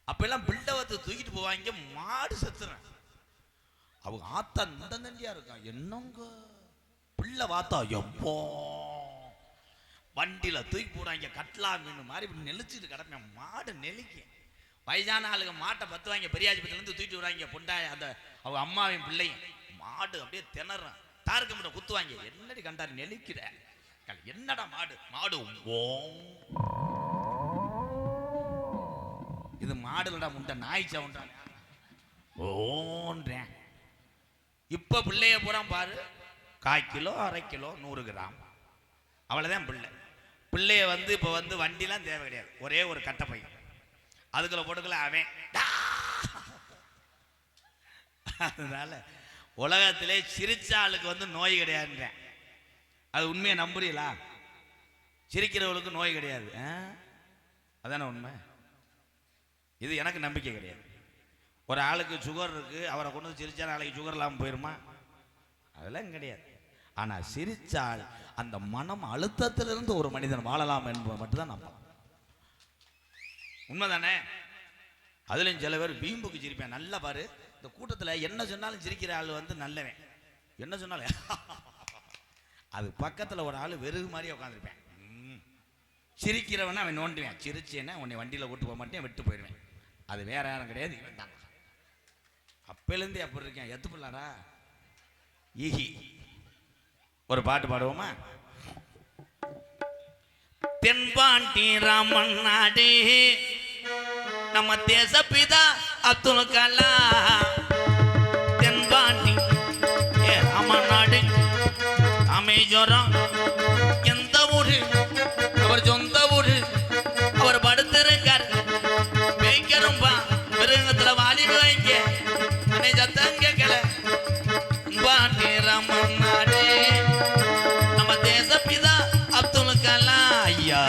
அப்பெல்லாம் பிள்ளவத்தை தூக்கிட்டு போவாங்க, மாடு செத்துறேன். அவங்க ஆத்தா இந்த தண்டியா இருக்கா என்னங்க பிள்ளை வாத்தா எப்போ வண்டியில தூக்கி போடுவாங்க, கட்லா மீன் மாதிரி நெளிச்சுட்டு கிடப்பேன். மாடு நெளிக்க வயசான ஆளுங்க மாட்டை பத்துவாங்க, பெரியாஜிபத்திலேருந்து தூக்கிட்டு விடுவாங்க பொண்டா அந்த அவங்க அம்மாவின் பிள்ளையும். மாடு அப்படியே திணறான், தாருக்கு மட்டும் குத்துவாங்க. என்னடி கண்டாரு நெளிக்கிற, என்னடா மாடு மாடு இது மாடுலடா முண்டை நாய் சவுண்டான் ஓன்றேன். இப்ப பிள்ளைய பூரா பாரு, 1/4 கிலோ 1/2 கிலோ 100 கிராம் அவ்வளவுதான் பிள்ளை. பிள்ளைய வந்து இப்ப வந்து வண்டிலாம் தேவை கிடையாது, ஒரே ஒரு கட்டை பை அதுக்குள்ள போட்டுக்கல அவன். அதனால உலகத்திலே சிரிச்ச ஆளுக்கு வந்து நோய் கிடையாதுன்றேன். அது உண்மையை நம்புறீங்களா? சிரிக்கிறவளுக்கு நோய் கிடையாது, அதான உண்மை. இது எனக்கு நம்பிக்கை கிடையாது. ஒரு ஆளுக்கு சுகர் இருக்கு, அவரை கொண்டு வந்து சிரிச்சா நாளைக்கு சுகர் இல்லாமல் போயிருமா? அதெல்லாம் கிடையாது. ஆனா சிரிச்சால் அந்த மனம் அழுத்தத்திலிருந்து ஒரு மனிதன் வாழலாம் என்பது மட்டும்தான் நம்ப உண்மைதானே. அதுலயும் சில பேர் வீம்புக்கு சிரிப்பேன். நல்லா பாரு, இந்த கூட்டத்தில் என்ன சொன்னாலும் சிரிக்கிற ஆள் வந்து நல்லவன். என்ன சொன்னாலும் அது பக்கத்தில் ஒரு ஆள் வெறுகு மாதிரியே உட்காந்துருப்பேன். சிரிக்கிறவன அவன் நோண்டுவேன், சிரிச்சேன்னா உன்னை வண்டியில் கூட்டு போக மாட்டேன், விட்டு போயிடுவேன். அது வேற யாரும் கிடையாது, இவன் தான். அப்பலேருந்தே அப்படி இருக்கேன். எத்து பிள்ளாரா ஈகி ஒரு பாட்டு பாடுவோமா? தென்பாண்டி ராமன் நாடு நம்ம தேசப்பிதா அப்துல் கலாம். தென்பாண்டி ராமன் நாடு அமைச்சரம் எந்த ஊரு அவர் சொந்த ஊரு. அவர் படுத்திருக்கார் வைக்கிறோம்பா மிருகத்துல வாலி வைங்க அன்னை சத்தம் கேட்கல. பாண்டி ராமன் நாடு நம்ம தேசப்பிதா அப்துல் கலாம் ஐயா.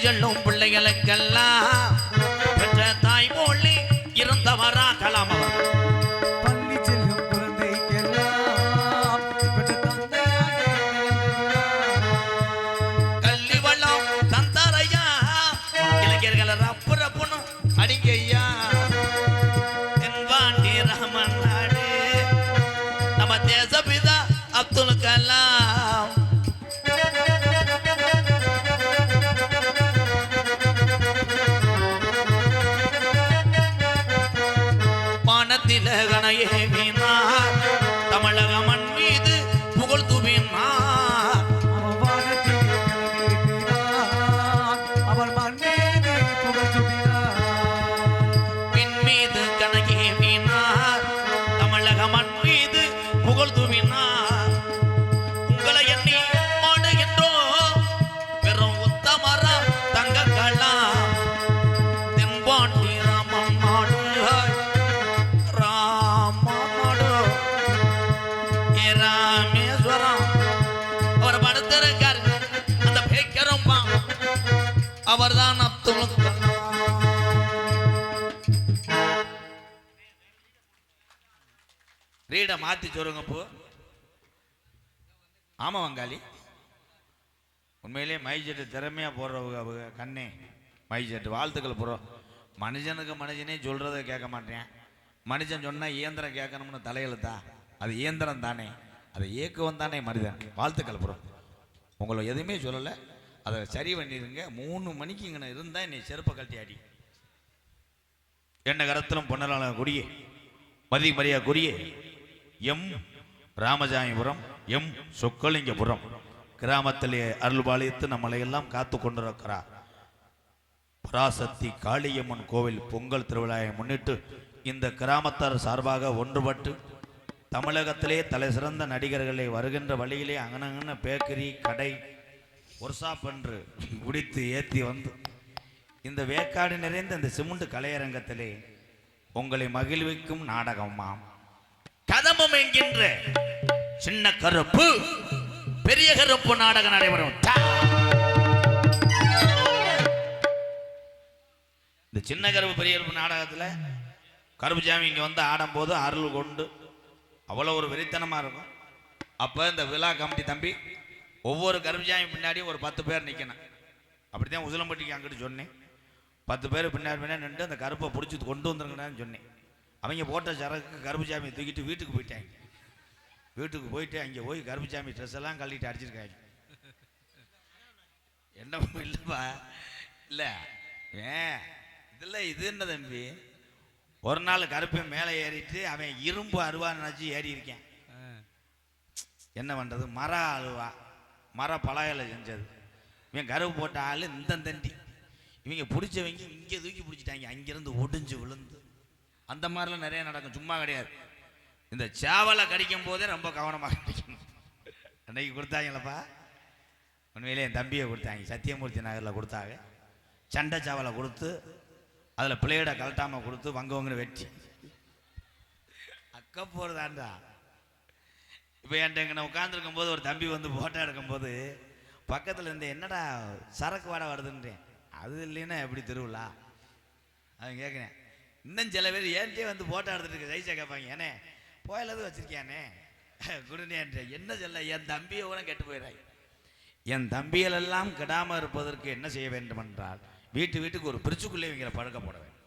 செல்லும் பிள்ளைகளுக்கெல்லாம் பெற்ற தாய் மொழி இருந்தவரா கலாம் அவர்.
பள்ளி செல்லும் குழந்தைக்கெல்லாம் பெற்ற தந்தையாக
கல்வி வளம் தந்தாரையா இளைஞர்கள் ரப்பு ரப்புன்னு அடிங்கய்யா. தென்பாண்டி ராமன் நாடு நம்ம தேசபிதா அப்துல் கலாம். வானத்தில கணையேவினார் தமிழக மண் மீது புகழ் துவினார்.
அவர் மண் மீது புகழ் சூட்டினார்.
பின் மீது கணையேவினார் தமிழக மண் மீது புகழ் துவினார். உங்களை எண்ணி பாடுகின்றோம் பெரும் உத்தமரா தங்க கலாம். தென்பாண்டி ராமன் நாடு ராமநாடு ஏ ராமேஸ்வரம். அவர் படுத்திருக்கார் அந்த பேக்கரும் அவர்தான் அப்துல் கலாம். ரீட மாத்தி சொல்லுங்க போ. ஆமா வங்காளி, உண்மையிலேயே மைஜெட்டு திறமையா போடுறவங்க கண்ணே மைஜெட்டு வாழ்த்துக்கள் போடுறோம். மனுஷனுக்கு மனுஷனே சொல்றதை கேட்க மாட்டேன். மனுஷன் சொன்னா இயந்திரம் கேட்கணும்னு தலையெழுத்தா? அது இயந்திரம் தானே, அதை இயக்குவன் தானே மனிதன். வாழ்த்துக்கள் போடுறோம். உங்களை எதுவுமே சொல்லலை, அதை சரி பண்ணிடுங்க. 3 மணிக்கு இங்கே இருந்தால் என்னை செருப்பை கழட்டி அடி. என்ன கரத்திலும் பொன்னலான கொடியே மதி மரியா கொடியே எம் ராமஜாமிபுரம் எம் சொக்கலிங்கபுரம் கிராமத்திலே அருள்பாலித்து நம்மளை எல்லாம் காத்து கொண்டிருக்கிறார். பராசக்தி காளியம்மன் கோவில் பொங்கல் திருவிழாவை முன்னிட்டு இந்த கிராமத்தார் சார்பாக ஒன்றுபட்டு தமிழகத்திலே தலை சிறந்த நடிகர்களை வருகின்ற வழியிலே அங்கனங்கன பேக்கரி கடை ஒர்க்ஷாப் என்று குடித்து ஏற்றி வந்து இந்த வேக்காடு நிறைந்த இந்த சிமெண்ட் கலையரங்கத்திலே உங்களை மகிழ்விக்கும் நாடகமாம் கதம்பம் என்கின்ற சின்ன கருப்பு பெரிய கருப்பு நாடகம் நடைபெறும். இந்த சின்ன கருப்பு பெரிய கருப்பு நாடகத்தில் கருப்புசாமி இங்கே வந்து ஆடும்போது அருள் கொண்டு அவ்வளோ ஒரு வெறித்தனமாக இருக்கும். அப்போ இந்த விழா கமிட்டி தம்பி ஒவ்வொரு கருப்புசாமி பின்னாடியும் ஒரு 10 பேர் நிற்கணும். அப்படி தான் உசிலம்பட்டிக்கு அங்கிட்டு சொன்னேன். 10 பேர் பின்னாடி நின்று அந்த கருப்பை பிடிச்சி கொண்டு வந்துருங்கன்னு சொன்னேன். அவங்க போட்ட சரக்கு கருப்புசாமியை தூக்கிட்டு வீட்டுக்கு போயிட்டாங்க. வீட்டுக்கு போயிட்டு அங்கே போய் கருப்புசாமி ட்ரெஸ் எல்லாம் கழட்டிட்டு அடிச்சிருக்காங்க. என்ன இல்லைப்பா இல்லை இதில் இது என்ன தம்பி, ஒரு நாள் கருப்பை மேலே ஏறிட்டு அவன் இரும்பு அருவா நினச்சி ஏறி இருக்கேன். என்ன பண்ணுறது, மர அருவா மர பலகையில் செஞ்சது. இவன் கருப்பு போட்ட ஆள் இந்த தண்டி, இவங்க பிடிச்சவங்க இங்கே தூக்கி பிடிச்சிட்டாங்க, அங்கேருந்து ஒடிஞ்சு விழுந்து. அந்த மாதிரிலாம் நிறைய நடக்கும், சும்மா கிடையாது. இந்த சேவலை கடிக்கும் போதே ரொம்ப கவனமாக கடிக்கணும். அன்னைக்கு கொடுத்தாங்களப்பா, உண்மையிலே என் தம்பியை கொடுத்தாங்க, சத்தியமூர்த்தி நகரில் கொடுத்தாங்க. சண்டை சேவலை கொடுத்து அதில் பிளேடை கலட்டாமல் கொடுத்து வங்கன்னு வெட்டி அக்க போகிறதாண்டா. இப்போ என்கிட்ட இங்கே உட்காந்துருக்கும் போது ஒரு தம்பி வந்து ஃபோட்டோ எடுக்கும்போது பக்கத்தில் இருந்து என்னடா சரக்கு வாடை வருதுன்றேன். அது இல்லைன்னா எப்படி திருவிழா அவன் கேட்குறேன். இன்னும் சில பேர் ஏன்ட்டே வந்து ஃபோட்டோ எடுத்துட்டு இருக்க சைஸாக கேட்பாங்க, ஏனே போயிலது வச்சிருக்கியானே குடுனேன்ற. என்ன சொல்ல, என் தம்பியை கூட கெட்டு போயிடாய். என் தம்பிகளெல்லாம் கெடாமல் இருப்பதற்கு என்ன செய்ய வேண்டும் என்றால் வீட்டுக்கு ஒரு பிரிச்சுக்குள்ளே இவங்களை பழக்க போட வேண்டும்.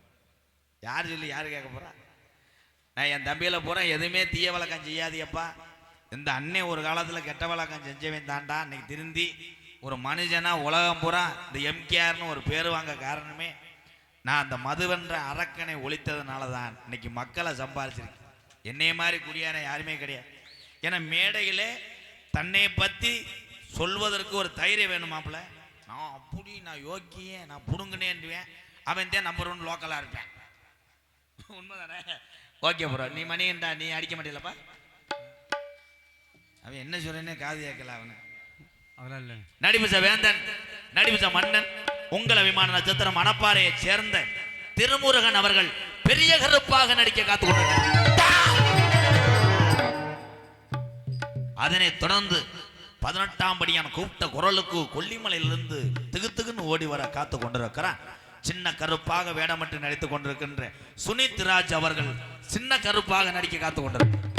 யார் சொல்லி யார் கேட்க போகிறா? நான் என் தம்பியில் போகிறேன், எதுவுமே தீய வழக்கம் செய்யாதியப்பா. இந்த அன்னை ஒரு காலத்தில் கெட்ட வழக்கம் செஞ்சவன் தாண்டா இன்னைக்கு திருந்தி ஒரு மனுஷனா உலகம் பூரா இந்த எம்கேஆர்னு ஒரு பேர் வாங்க காரணமே நான் அந்த மதுவென்ற அரக்கனை ஒழித்ததுனால தான் இன்னைக்கு மக்களை சம்பாதிச்சிருக்கேன். என்னைய மாதிரி குடியான யாருமே கிடையாது. ஏன்னா மேடையிலே தன்னை பற்றி சொல்வதற்கு ஒரு தைரியம் வேணுமாப்பிள்ள. நான் அப்படி நான் யோக்கியே நான் புடுங்கினேன்டுவேன். அவன் தான் நம்பர் 1 லோக்கலாக இருப்பேன். உண்மைதானே? ஓகே ப்ரோ, நீ மணியன்டா நீ அடிக்க மாட்டேலப்பா. அவன் என்ன சொல்றேன்னு காது கேட்கல. அவனு அதெல்லாம் இல்லை. நடிபுச வேந்தன் நடிபுச மன்னன் உங்கள் விமான நட்சத்திரம் மணப்பாறையை சேர்ந்த திருமுருகன் அவர்கள் பெரிய கருப்பாக நடிக்க காத்துக் கொண்டிருக்கிறார். அதனை தொடர்ந்து 18ஆம் படியான கூப்பிட்ட குரலுக்கு கொல்லிமலையிலிருந்து திகுத்துக்குன்னு ஓடி வர காத்து கொண்டிருக்கிறான். சின்ன கருப்பாக வேடமிட்டு நடித்துக் கொண்டிருக்கின்ற சுனித் ராஜ் அவர்கள் சின்ன கருப்பாக நடிக்க காத்து கொண்டிருக்கிறார்.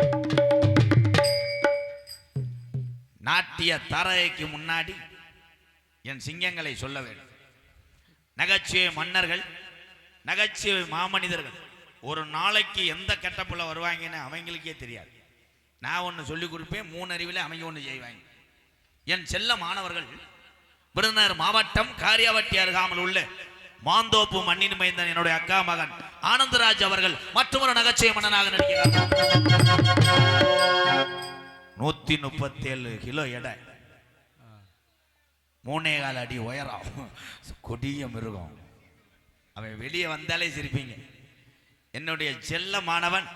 நாட்டிய தரைக்கு முன்னாடி என் சிங்கங்களை சொல்ல வேண்டும். நகைச்சுவை மன்னர்கள், நகைச்சுவை மாமனிதர்கள் ஒரு நாளைக்கு எந்த கெட்டப்புள்ள வருவாங்கன்னு அவங்களுக்கே தெரியாது. நான் ஒன்று சொல்லிக் கொடுப்பேன், 3 அறிவில் அவங்க ஒன்று செய்வாங்க. என் செல்ல மாணவர்கள் விருதுநகர் மாவட்டம் காரியாவட்டி அருகாமல் உள்ள மாந்தோப்பு மண்ணின் மைந்தன் என்னுடைய அக்கா மகன் ஆனந்தராஜ் அவர்கள் மற்றொரு நகைச்சுவை மன்னனாக நடிக்கிறார். 137 கிலோ எடை, 3.25 அடி உயரம், கொடிய மிருகம். அவன் வெளியே வந்தாலே சிரிப்பீங்க. என்னுடைய செல்ல மாணவன்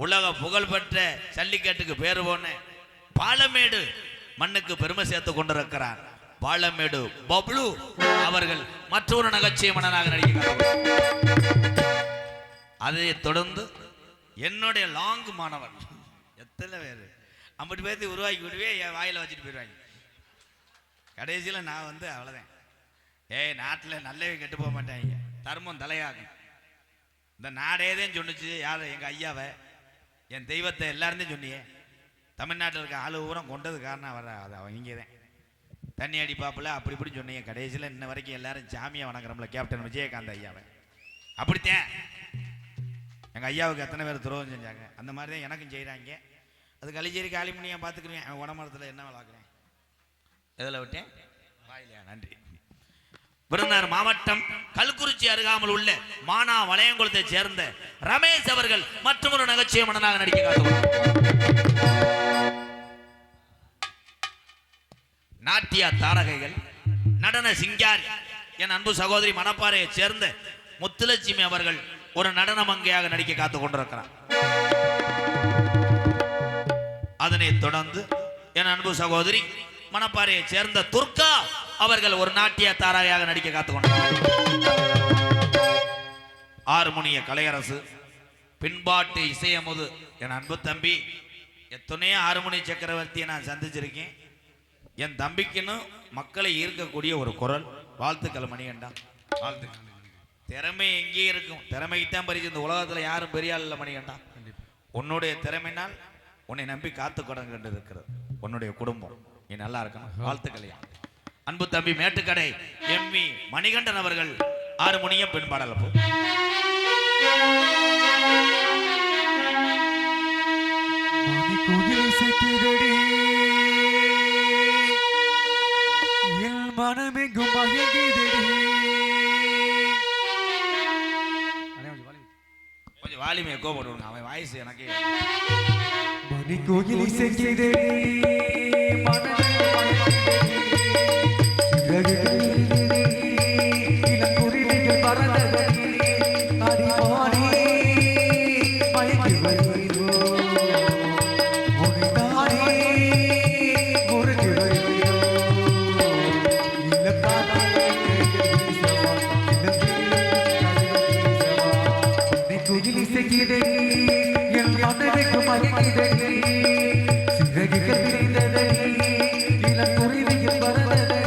உலக புகழ்பெற்ற ஜல்லிக்கட்டுக்கு பேர் போன பாலமேடு மண்ணுக்கு பெருமை சேர்த்து கொண்டிருக்கிறார். பாலமேடு பப்ளு அவர்கள் மற்றொரு நகைச்சுவை மன்னனாக நடிக்கிறார். அதை தொடர்ந்து என்னுடைய லாங் மாணவன், எத்தனை பேர் 50 பேர்த்து உருவாக்கி விடுவே என் வாயில வச்சுட்டு போயிடுவாங்க. கடைசியில் நான் அவ்வளோதான். நாட்டில் நல்லவே கெட்டு போக மாட்டாங்க, தர்மம் தலையாகும். இந்த நாடேதான் சொன்னிச்சு. யார்? எங்கள் ஐயாவை, என் தெய்வத்தை எல்லாருந்தான் சொன்னியே. தமிழ்நாட்டில் இருக்க ஆளு ஊரம் கொண்டது காரணம் வர அது அவங்க தான். தண்ணி அடிப்பாப்புல அப்படி இப்படி சொன்னீங்க. கடைசியில் இன்ன வரைக்கும் எல்லாரும் சாமியை வணங்குறோம்ல, கேப்டன் விஜயகாந்த் ஐயாவை. அப்படித்தான் எங்கள் ஐயாவுக்கு எத்தனை பேர் துரோகம் செஞ்சாங்க, அந்த மாதிரி தான் எனக்கும் செய்கிறாங்க. அது கலிச்சேரி காளிமணியாக பார்த்துக்குருவேன். அவன் உடம்புறத்தில் என்ன வளர்க்குறேன், எதில் விட்டேன் வாயிலையா. நன்றி. விருதுநகர் மாவட்டம் கல்குறிச்சி அருகாமல் உள்ள மானா வளையங்குளத்தை சேர்ந்த ரமேஷ் அவர்கள் மற்றொரு நகைச்சுவை மன்னனாக நடிக்க காத்துள்ளார். நாட்டிய தாரகைகள், நடன சிங்காரி என் அன்பு சகோதரி மணப்பாறையை சேர்ந்த முத்துலட்சுமி அவர்கள் ஒரு நடன மங்கையாக நடிக்க காத்துக் கொண்டிருக்கிறார். அதனைத் தொடர்ந்து என் அன்பு சகோதரி மணப்பாறையை சேர்ந்த துர்கா அவர்கள் ஒரு நாட்டிய தாரகையாக நடிக்க காத்துக்கொண்டார். ஹார்மோனிய கலையரசு, பின்பாட்டு இசையமுது என் அன்பு தம்பி. எத்தனையோ ஹார்மோனிய சக்கரவர்த்தியை நான் சந்திச்சிருக்கேன். என் தம்பிக்குன்னு மக்களை ஈர்க்கக்கூடிய ஒரு குரல். வாழ்த்துக்கள் மணிகண்டா, வாழ்த்துக்கள். திறமை எங்கே இருக்கும், திறமைக்குத்தான் பரிசு. இந்த உலகத்தில் யாரும் பெரிய ஆள் இல்லை மணிகண்டா. உன்னுடைய திறமையினால் உன்னை நம்பி காத்து கொண்டு இருக்கிறது உன்னுடைய குடும்பம். நீ நல்லா இருக்கணும், வாழ்த்துக்களையா. அன்பு தம்பி மேட்டுக்கடை எம்மி மணிகண்டன் அவர்கள் ஹார்மோனியம் பின்பாடல்.
மனமெங்கும் மயங்கிதடி.
கொஞ்சம் வாலிமையை கோபப்படுவாங்க, அவன் வாய்ஸ் எனக்கு.
மணி கோயில் இசைக்கிதடி, இளங்குருவிகள் பறந்ததடி, அடிவானே மயங்கி வருகிறோ, உனைத்தானே முருகி வருகிறோ, இல்லக்காதே வீசவா, மணி கோயில் இசைக்கிதடி, என் மனதுக்கு மயங்கிதடி, சிறகுகள் விரிந்ததடி, இளங்குருவிகள் பறந்ததடி.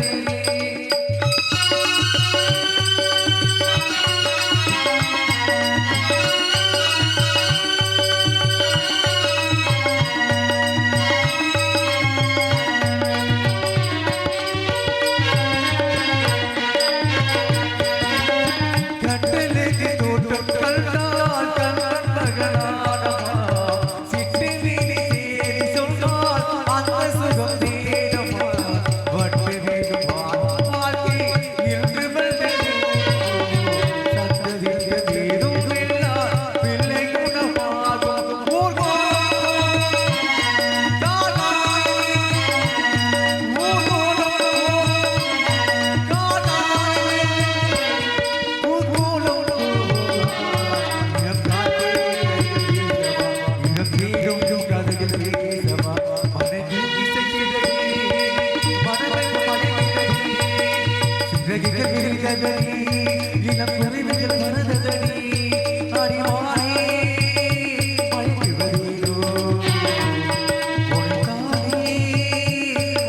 கட்டளைக்கு தோட்டம் கண்டால் கண்ணன் மகனானமா, சிட்டு வீதி தேடி சொன்னால் அந்த சுகம் தேடமா, வட்டு வீடும் வாழ்க்கை என்று சந்ததிக்கு வீடும் பிள்ளார் பிள்ளை குணமாகும் ஊர்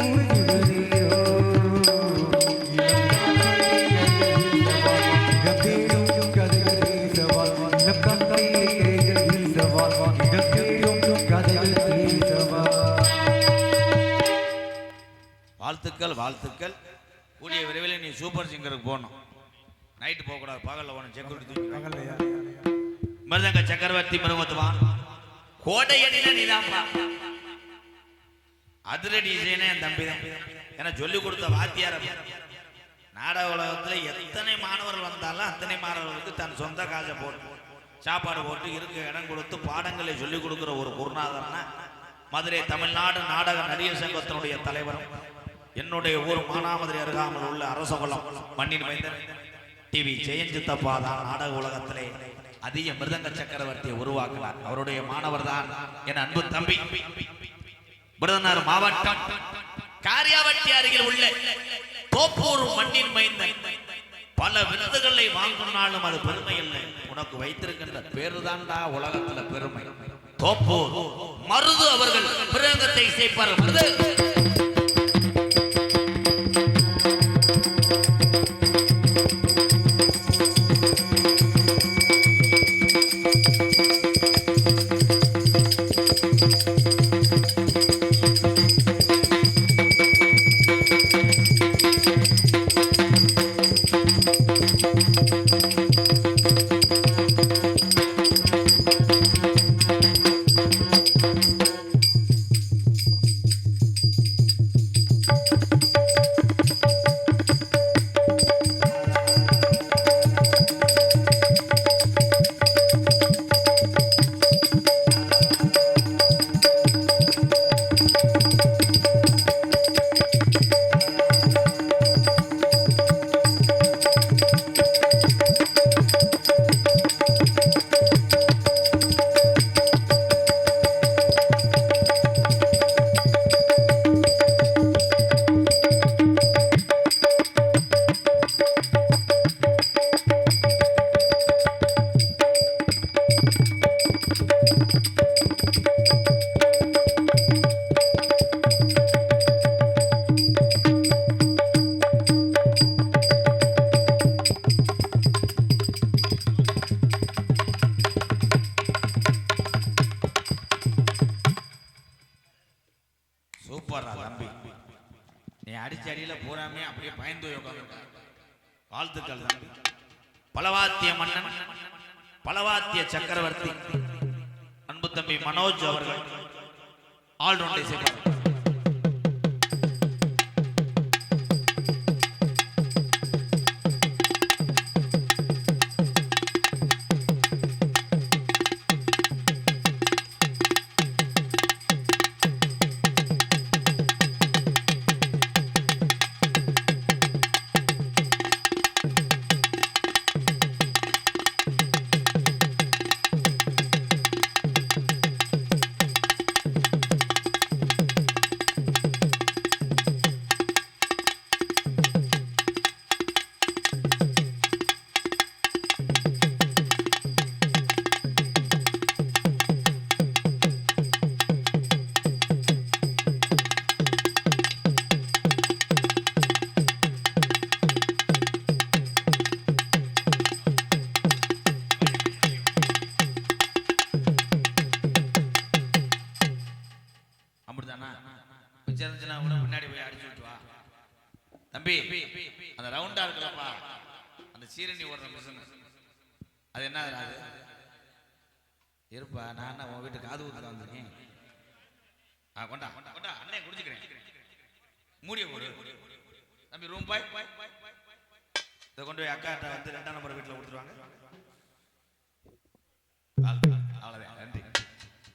ஊர்
வாழ்த்துக்கள். கூடிய விரைவில் நீ சூப்பர் சிங்கருக்கு போகணும். நைட்டு போகக்கூடாது, பகலில் போகணும். செக்யூரிட்டி
பகல்லையா?
மிருதங்க சக்கரவர்த்தி மருமத்துவான் கோடையடியில நீதான்ப்பா. அதிரடி இசைனே என் தம்பி தான். ஏன்னா சொல்லி கொடுத்த வாத்தியார. நாடக உலகத்துல எத்தனை மாணவர்கள் வந்தாலும் அத்தனை மாணவர்களுக்கு தன் சொந்த காசை போட்டு சாப்பாடு போட்டு இருக்க இடம் கொடுத்து பாடங்களை சொல்லிக் கொடுக்குற ஒரு குருநாதர்னா மதுரை தமிழ்நாடு நாடக நடிகர் சங்கத்தினுடைய தலைவரும் என்னுடைய ஊர் மானாமதுரை அருகாமல் உள்ள அரசகுளம் மண்ணின் மைந்தன் டிவி ஜெயஞ்சித்தப்பா தான் நாடக உலகத்திலே அதிக மிருதங்க சக்கரவர்த்தியை உருவாக்கினார். அவருடைய மாணவர் தான் என் அன்பு தம்பி விருதுநகர் மாவட்டம் காரியாவட்டி அருகில் உள்ள தோப்பூர் மண்ணின் மைந்தன். பல விருதுகளை வாங்கினாலும் அது பெருமை இல்லை, உனக்கு வைத்திருக்கின்ற பேருதான்டா உலகத்துல பெருமை. தோப்பூர் மருது அவர்கள் மிருதங்கத்தை இசைப்பார். வாழ்த்துக்கள். பலவாத்திய மன்னன் பலவாத்திய சக்கரவர்த்தி அன்பு தம்பி மனோஜ் அவர்கள் ஆல்ரவுண்டை செய்வார். பின்னாடி போய் அடிச்சு விட்டு வா தம்பி. அந்த ரவுண்டா இருக்குல்லப்பா, அந்த சீரணி ஓடுற மிஷின், அது என்ன அது இருப்பா. நான் உன் வீட்டு காது ஊத்துல வந்திருக்கேன். கொண்டா கொண்டா அண்ணே குடிச்சுக்கிறேன். மூடிய போடு தம்பி. ரூம் பாய் இதை கொண்டு போய் அக்காட்ட வந்து 2ஆம் நம்பர் வீட்டில் கொடுத்துருவாங்க. அவ்வளோதான், நன்றி.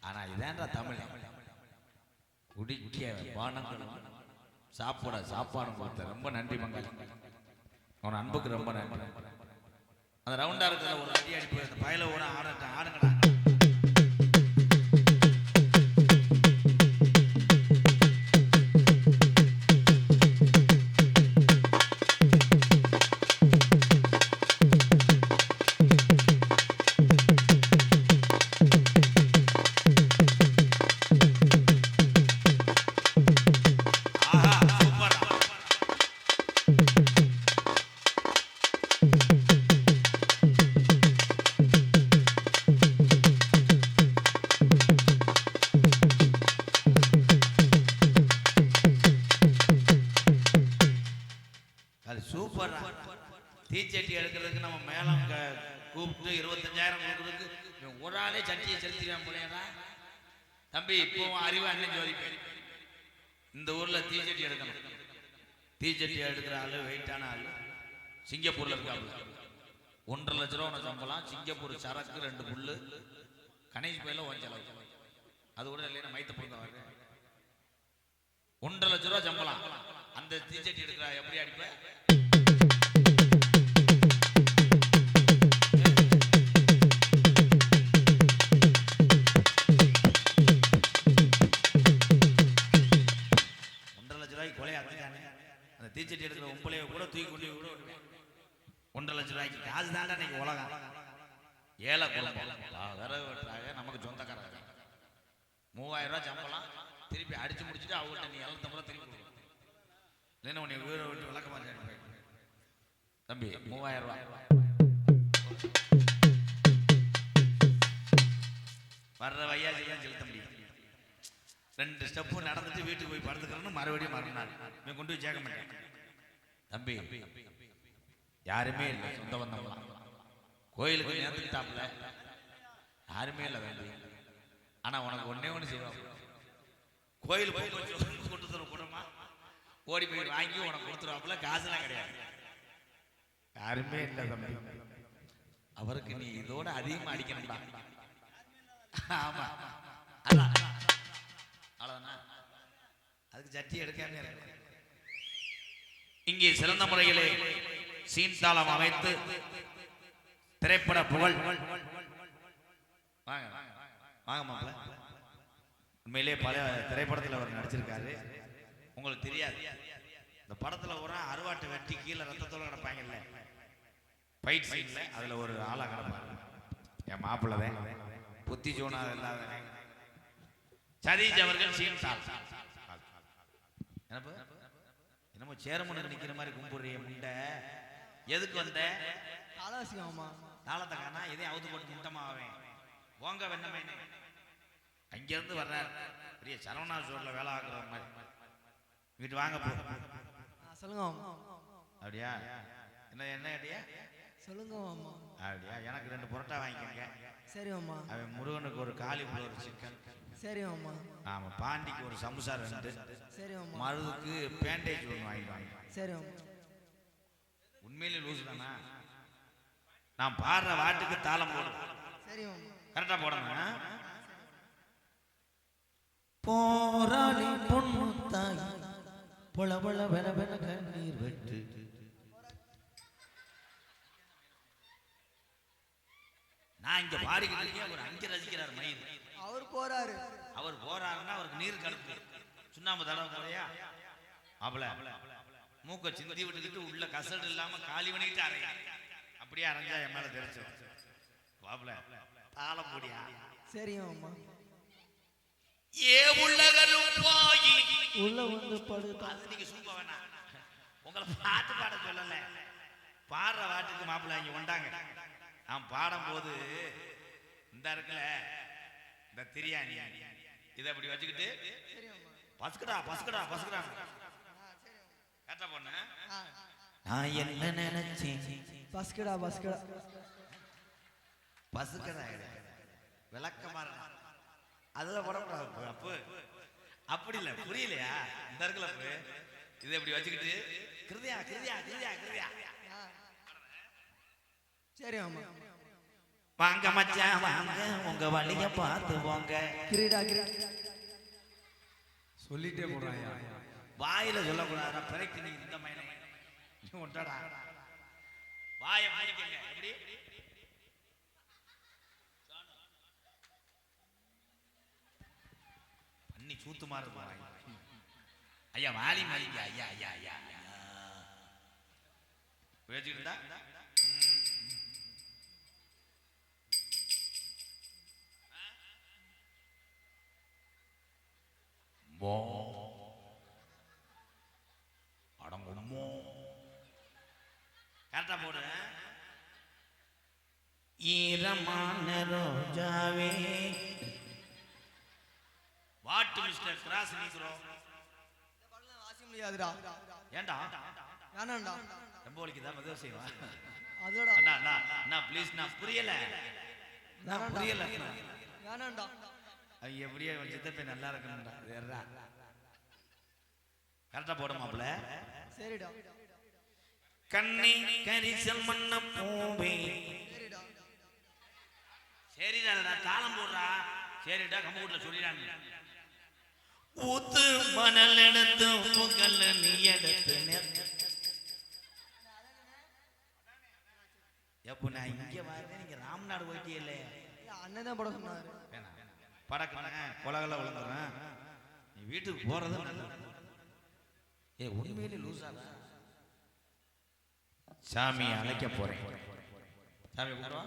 ஆனா இதான்டா தமிழ். குடிக்க பானங்களும் சாப்பிட சாப்பாடு கொடுத்த ரொம்ப நன்றி மங்காளி. அவன் அன்புக்கு ரொம்ப நன்றி. அந்த ரவுண்டா இருக்கிற ஒரு அடி அடிப்பு அந்த பயல ஓட ஆடுங்கடா. அடிக்கிறதுக்கு நம்ம மேலம் கூப்பிட்டு 25,000 கொடுக்குறதுக்கு ஒரு ஆளே சட்டியை செலுத்திடுவேன் போலேடா தம்பி. இப்போ அறிவு அண்ணன் ஜோதிப்பேன். இந்த ஊர்ல தீச்சட்டி எடுக்கணும். தீச்சட்டி எடுக்கிற ஆளு வெயிட்டான ஆளு சிங்கப்பூர்ல இருக்காங்க. 1.5 லட்ச ரூபா சம்பளம். சிங்கப்பூர் சரக்கு 2 புல்லு. கணேஷ் பையில ஓஞ்சளவு அது கூட இல்லைன்னா மைத்த பொருங்க 1.5 லட்ச ரூபா சம்பளம். அந்த தீச்சட்டி எடுக்கிறா எப்படி அடிப்ப? தீச்சட்டி எடுக்கிற உம்பளைய கூட தூக்கி கொண்டு கூட 1.5 லட்ச ரூபாய்க்கு காசு தாண்டா இன்னைக்கு உலகம். ஏழை குடும்பம் விறகு வெட்டுறாங்க. நமக்கு சொந்தக்காரங்க 3000 ரூபாய் சம்பளம். திருப்பி அடிச்சு முடிச்சுட்டு அவங்கள்ட்ட நீ 750 ரூபா திருப்பி கொடுக்கணும். இல்லைன்னா உன்னை வீர விட்டு விளக்க மாட்டேன் தம்பி. 3000 ரூபாய் வர்ற வையாசி தான் செலுத்த முடியும். 2 ஸ்டெப்பு நடந்துட்டு வீட்டுக்கு போய் படுத்துக்கிறோன்னு மறுபடியும் மறுநாள் இவன் கொண்டு போய் சேர்க்க மாட்டேன் தம்பி. யாருமே இல்லை சொந்த வந்தவங்களாம். கோயிலுக்கு நேர்ந்துக்கிட்டாப்புல யாருமே இல்லை வேண்டிய. ஆனா உனக்கு ஒன்னே ஒன்று செய்வாங்க. கோயில் போய் கொஞ்சம் கொண்டு தர கூடமா ஓடி போய் வாங்கி உனக்கு கொடுத்துருவாப்புல. காசுலாம் கிடையாது. யாருமே இல்லை தம்பி. அவருக்கு நீ இதோட அதிகமா அடிக்கணும்டா. ஆமா அதுக்கு சட்டி எடுக்காம இங்கே சிறந்த முறையிலே சீன்தாளம் அமைத்து திரைப்பட புகழ் வாங்க வாங்க மாப்பிள்ள. உண்மையிலே பல திரைப்படத்தில் அவர் நடிச்சிருக்காரு. உங்களுக்கு தெரியாது. இந்த படத்துல ஒரு அருவாட்டை வெட்டி கீழே ரத்தத்தோட கிடப்பாங்கல்ல ஃபைட் சீன்ல, அதுல ஒரு ஆளா கிடப்பாங்க. என் மாப்பிள்ளதான் புத்தி சோனா இல்லாத சதீஷ் அவர்கள் சீன்தாள். என்னமோ சேரமுன்னு நிக்கிற மாதிரி கும்பிடுறிய முண்டை. எதுக்கு வந்த? தாளத்தை காணா எதையும் அவுத்து போட்டு முட்டமாவேன் போங்க வெண்ணமே. அங்கிருந்து வர்றார் பெரிய சரவணா ஸ்டோர்ல வேலை ஆக்குற மாதிரி. வீட்டு வாங்க போ சொல்லுங்க. அப்படியா? என்ன என்ன கேட்டியா? சொல்லுங்க அப்படியா? எனக்கு 2 புரோட்டா வாங்கிக்கோங்க. சரி அம்மா. அவன் முருகனுக்கு ஒரு காலிஃப்ளவர் சிக்கன். சரி அம்மா. ஆமா. பாண்டிக்கு ஒரு சமுசா 2. சரி அம்மா. மருதுக்கு பேண்டேஜ் 1 வாங்கிடுவாங்க. சரி அம்மா. உண்மையிலே லூசு தானா? நான் பாடுற வாட்டுக்கு தாளம் போடு. சரி அம்மா. கரெக்டா போடணும். போராளி பொண்ணு தாய் பொல பொல வென வென கண்ணீர் வெட்டு. நான் இங்க பாடிக்கிட்டு இருக்கேன். அவர் அங்க ரசிக்கிறார் மயில். அவர் போறாருன்னா அவருக்கு நீர் கலப்பு சுண்ணாம்பு தடவை போறியா? அவள மூக்க சிந்தி விட்டுக்கிட்டு உள்ள கசடு இல்லாம காலி பண்ணிக்கிட்டு அறையா. அப்படியே அரைஞ்சா என் மேல தெரிச்சு வாபல தாளம் போடியா? சரி அம்மா. ஏ உள்ளகரும் போய் உள்ள வந்து படு. அது நீங்க சூப்ப வேணாம். உங்களை பாட்டு பாட சொல்லல. பாடுற வாட்டுக்கு மாப்பிள்ள இங்க வந்தாங்க. நான் பாடும்போது இந்த இருக்குல்ல இந்த திரியாணி இதை அப்படி வச்சுக்கிட்டு பசுக்கடா பசுக்கடா பசுக்கடா கரெக்டா பொண்ணு. நான் என்ன நினைச்சேன்? பசுக்கடா பசுக்கடா பசுக்கடா விளக்கமா அதுல போடக்கூடாது அப்பு. அப்படி இல்லை புரியலையா? இந்த இருக்குல்ல இதை இப்படி வச்சுக்கிட்டு கிருதியா கிருதியா கிருதியா கிருதியா. சரி ஆமா. வாங்க மச்சான் வாங்க உங்க வழிய பார்த்து போங்க. கிரீடா கிரீடா
சொல்லிட்டே போறாயா?
வாயில சொல்லக்கூடாதா? பிறகு நீ இந்த மயிலை நீ ஒட்டடா வாய மூடிக்கங்க. எப்படி பண்ணி சூத்து மாறு ஐயா வாலி மலிங்க ஐயா ஐயா ஐயா பேசிக்கிட்டா அடங்குமோ கரெக்டா போடு. ஈரமான ரோஜாவே வாட் மிஸ்டர் கிராஸ் நீக்குறோ வாசி முடியாதுடா. ஏண்டா வேணாம்டா. ரொம்ப வலிக்குதா? மதுரை செய்வா
அதோட
அண்ணா அண்ணா அண்ணா ப்ளீஸ் நான் புரியல நான் புரியல
வேணாண்டா.
அவங்க எப்படியே சித்தப்பை நல்லா இருக்கணும்டா வேறா கரெக்டா போட மாப்ள.
சரிடா
கண்ணி கரிசல் மண்ண பூவே.
சரிடா
சரிடா தாளம் போடுறா. சரிடா கம்பூட்ல சொல்லிடாங்க. ஊத்து மணல் எடுத்து புகழ் நீ எடுத்து எப்போ நான் இங்க வரேன் நீங்க ராம்நாடு போயிட்டீங்களே.
அண்ணன் தான் போட சொன்னாரு.
வேணாம் படக்கண்ண கொலகல விழுந்துறேன். நீ வீட்டுக்கு போறது நல்லது. உண்மையிலே லூசாடா. சாமி அழைக்க போறேன். சாமி கூப்பிடுவா.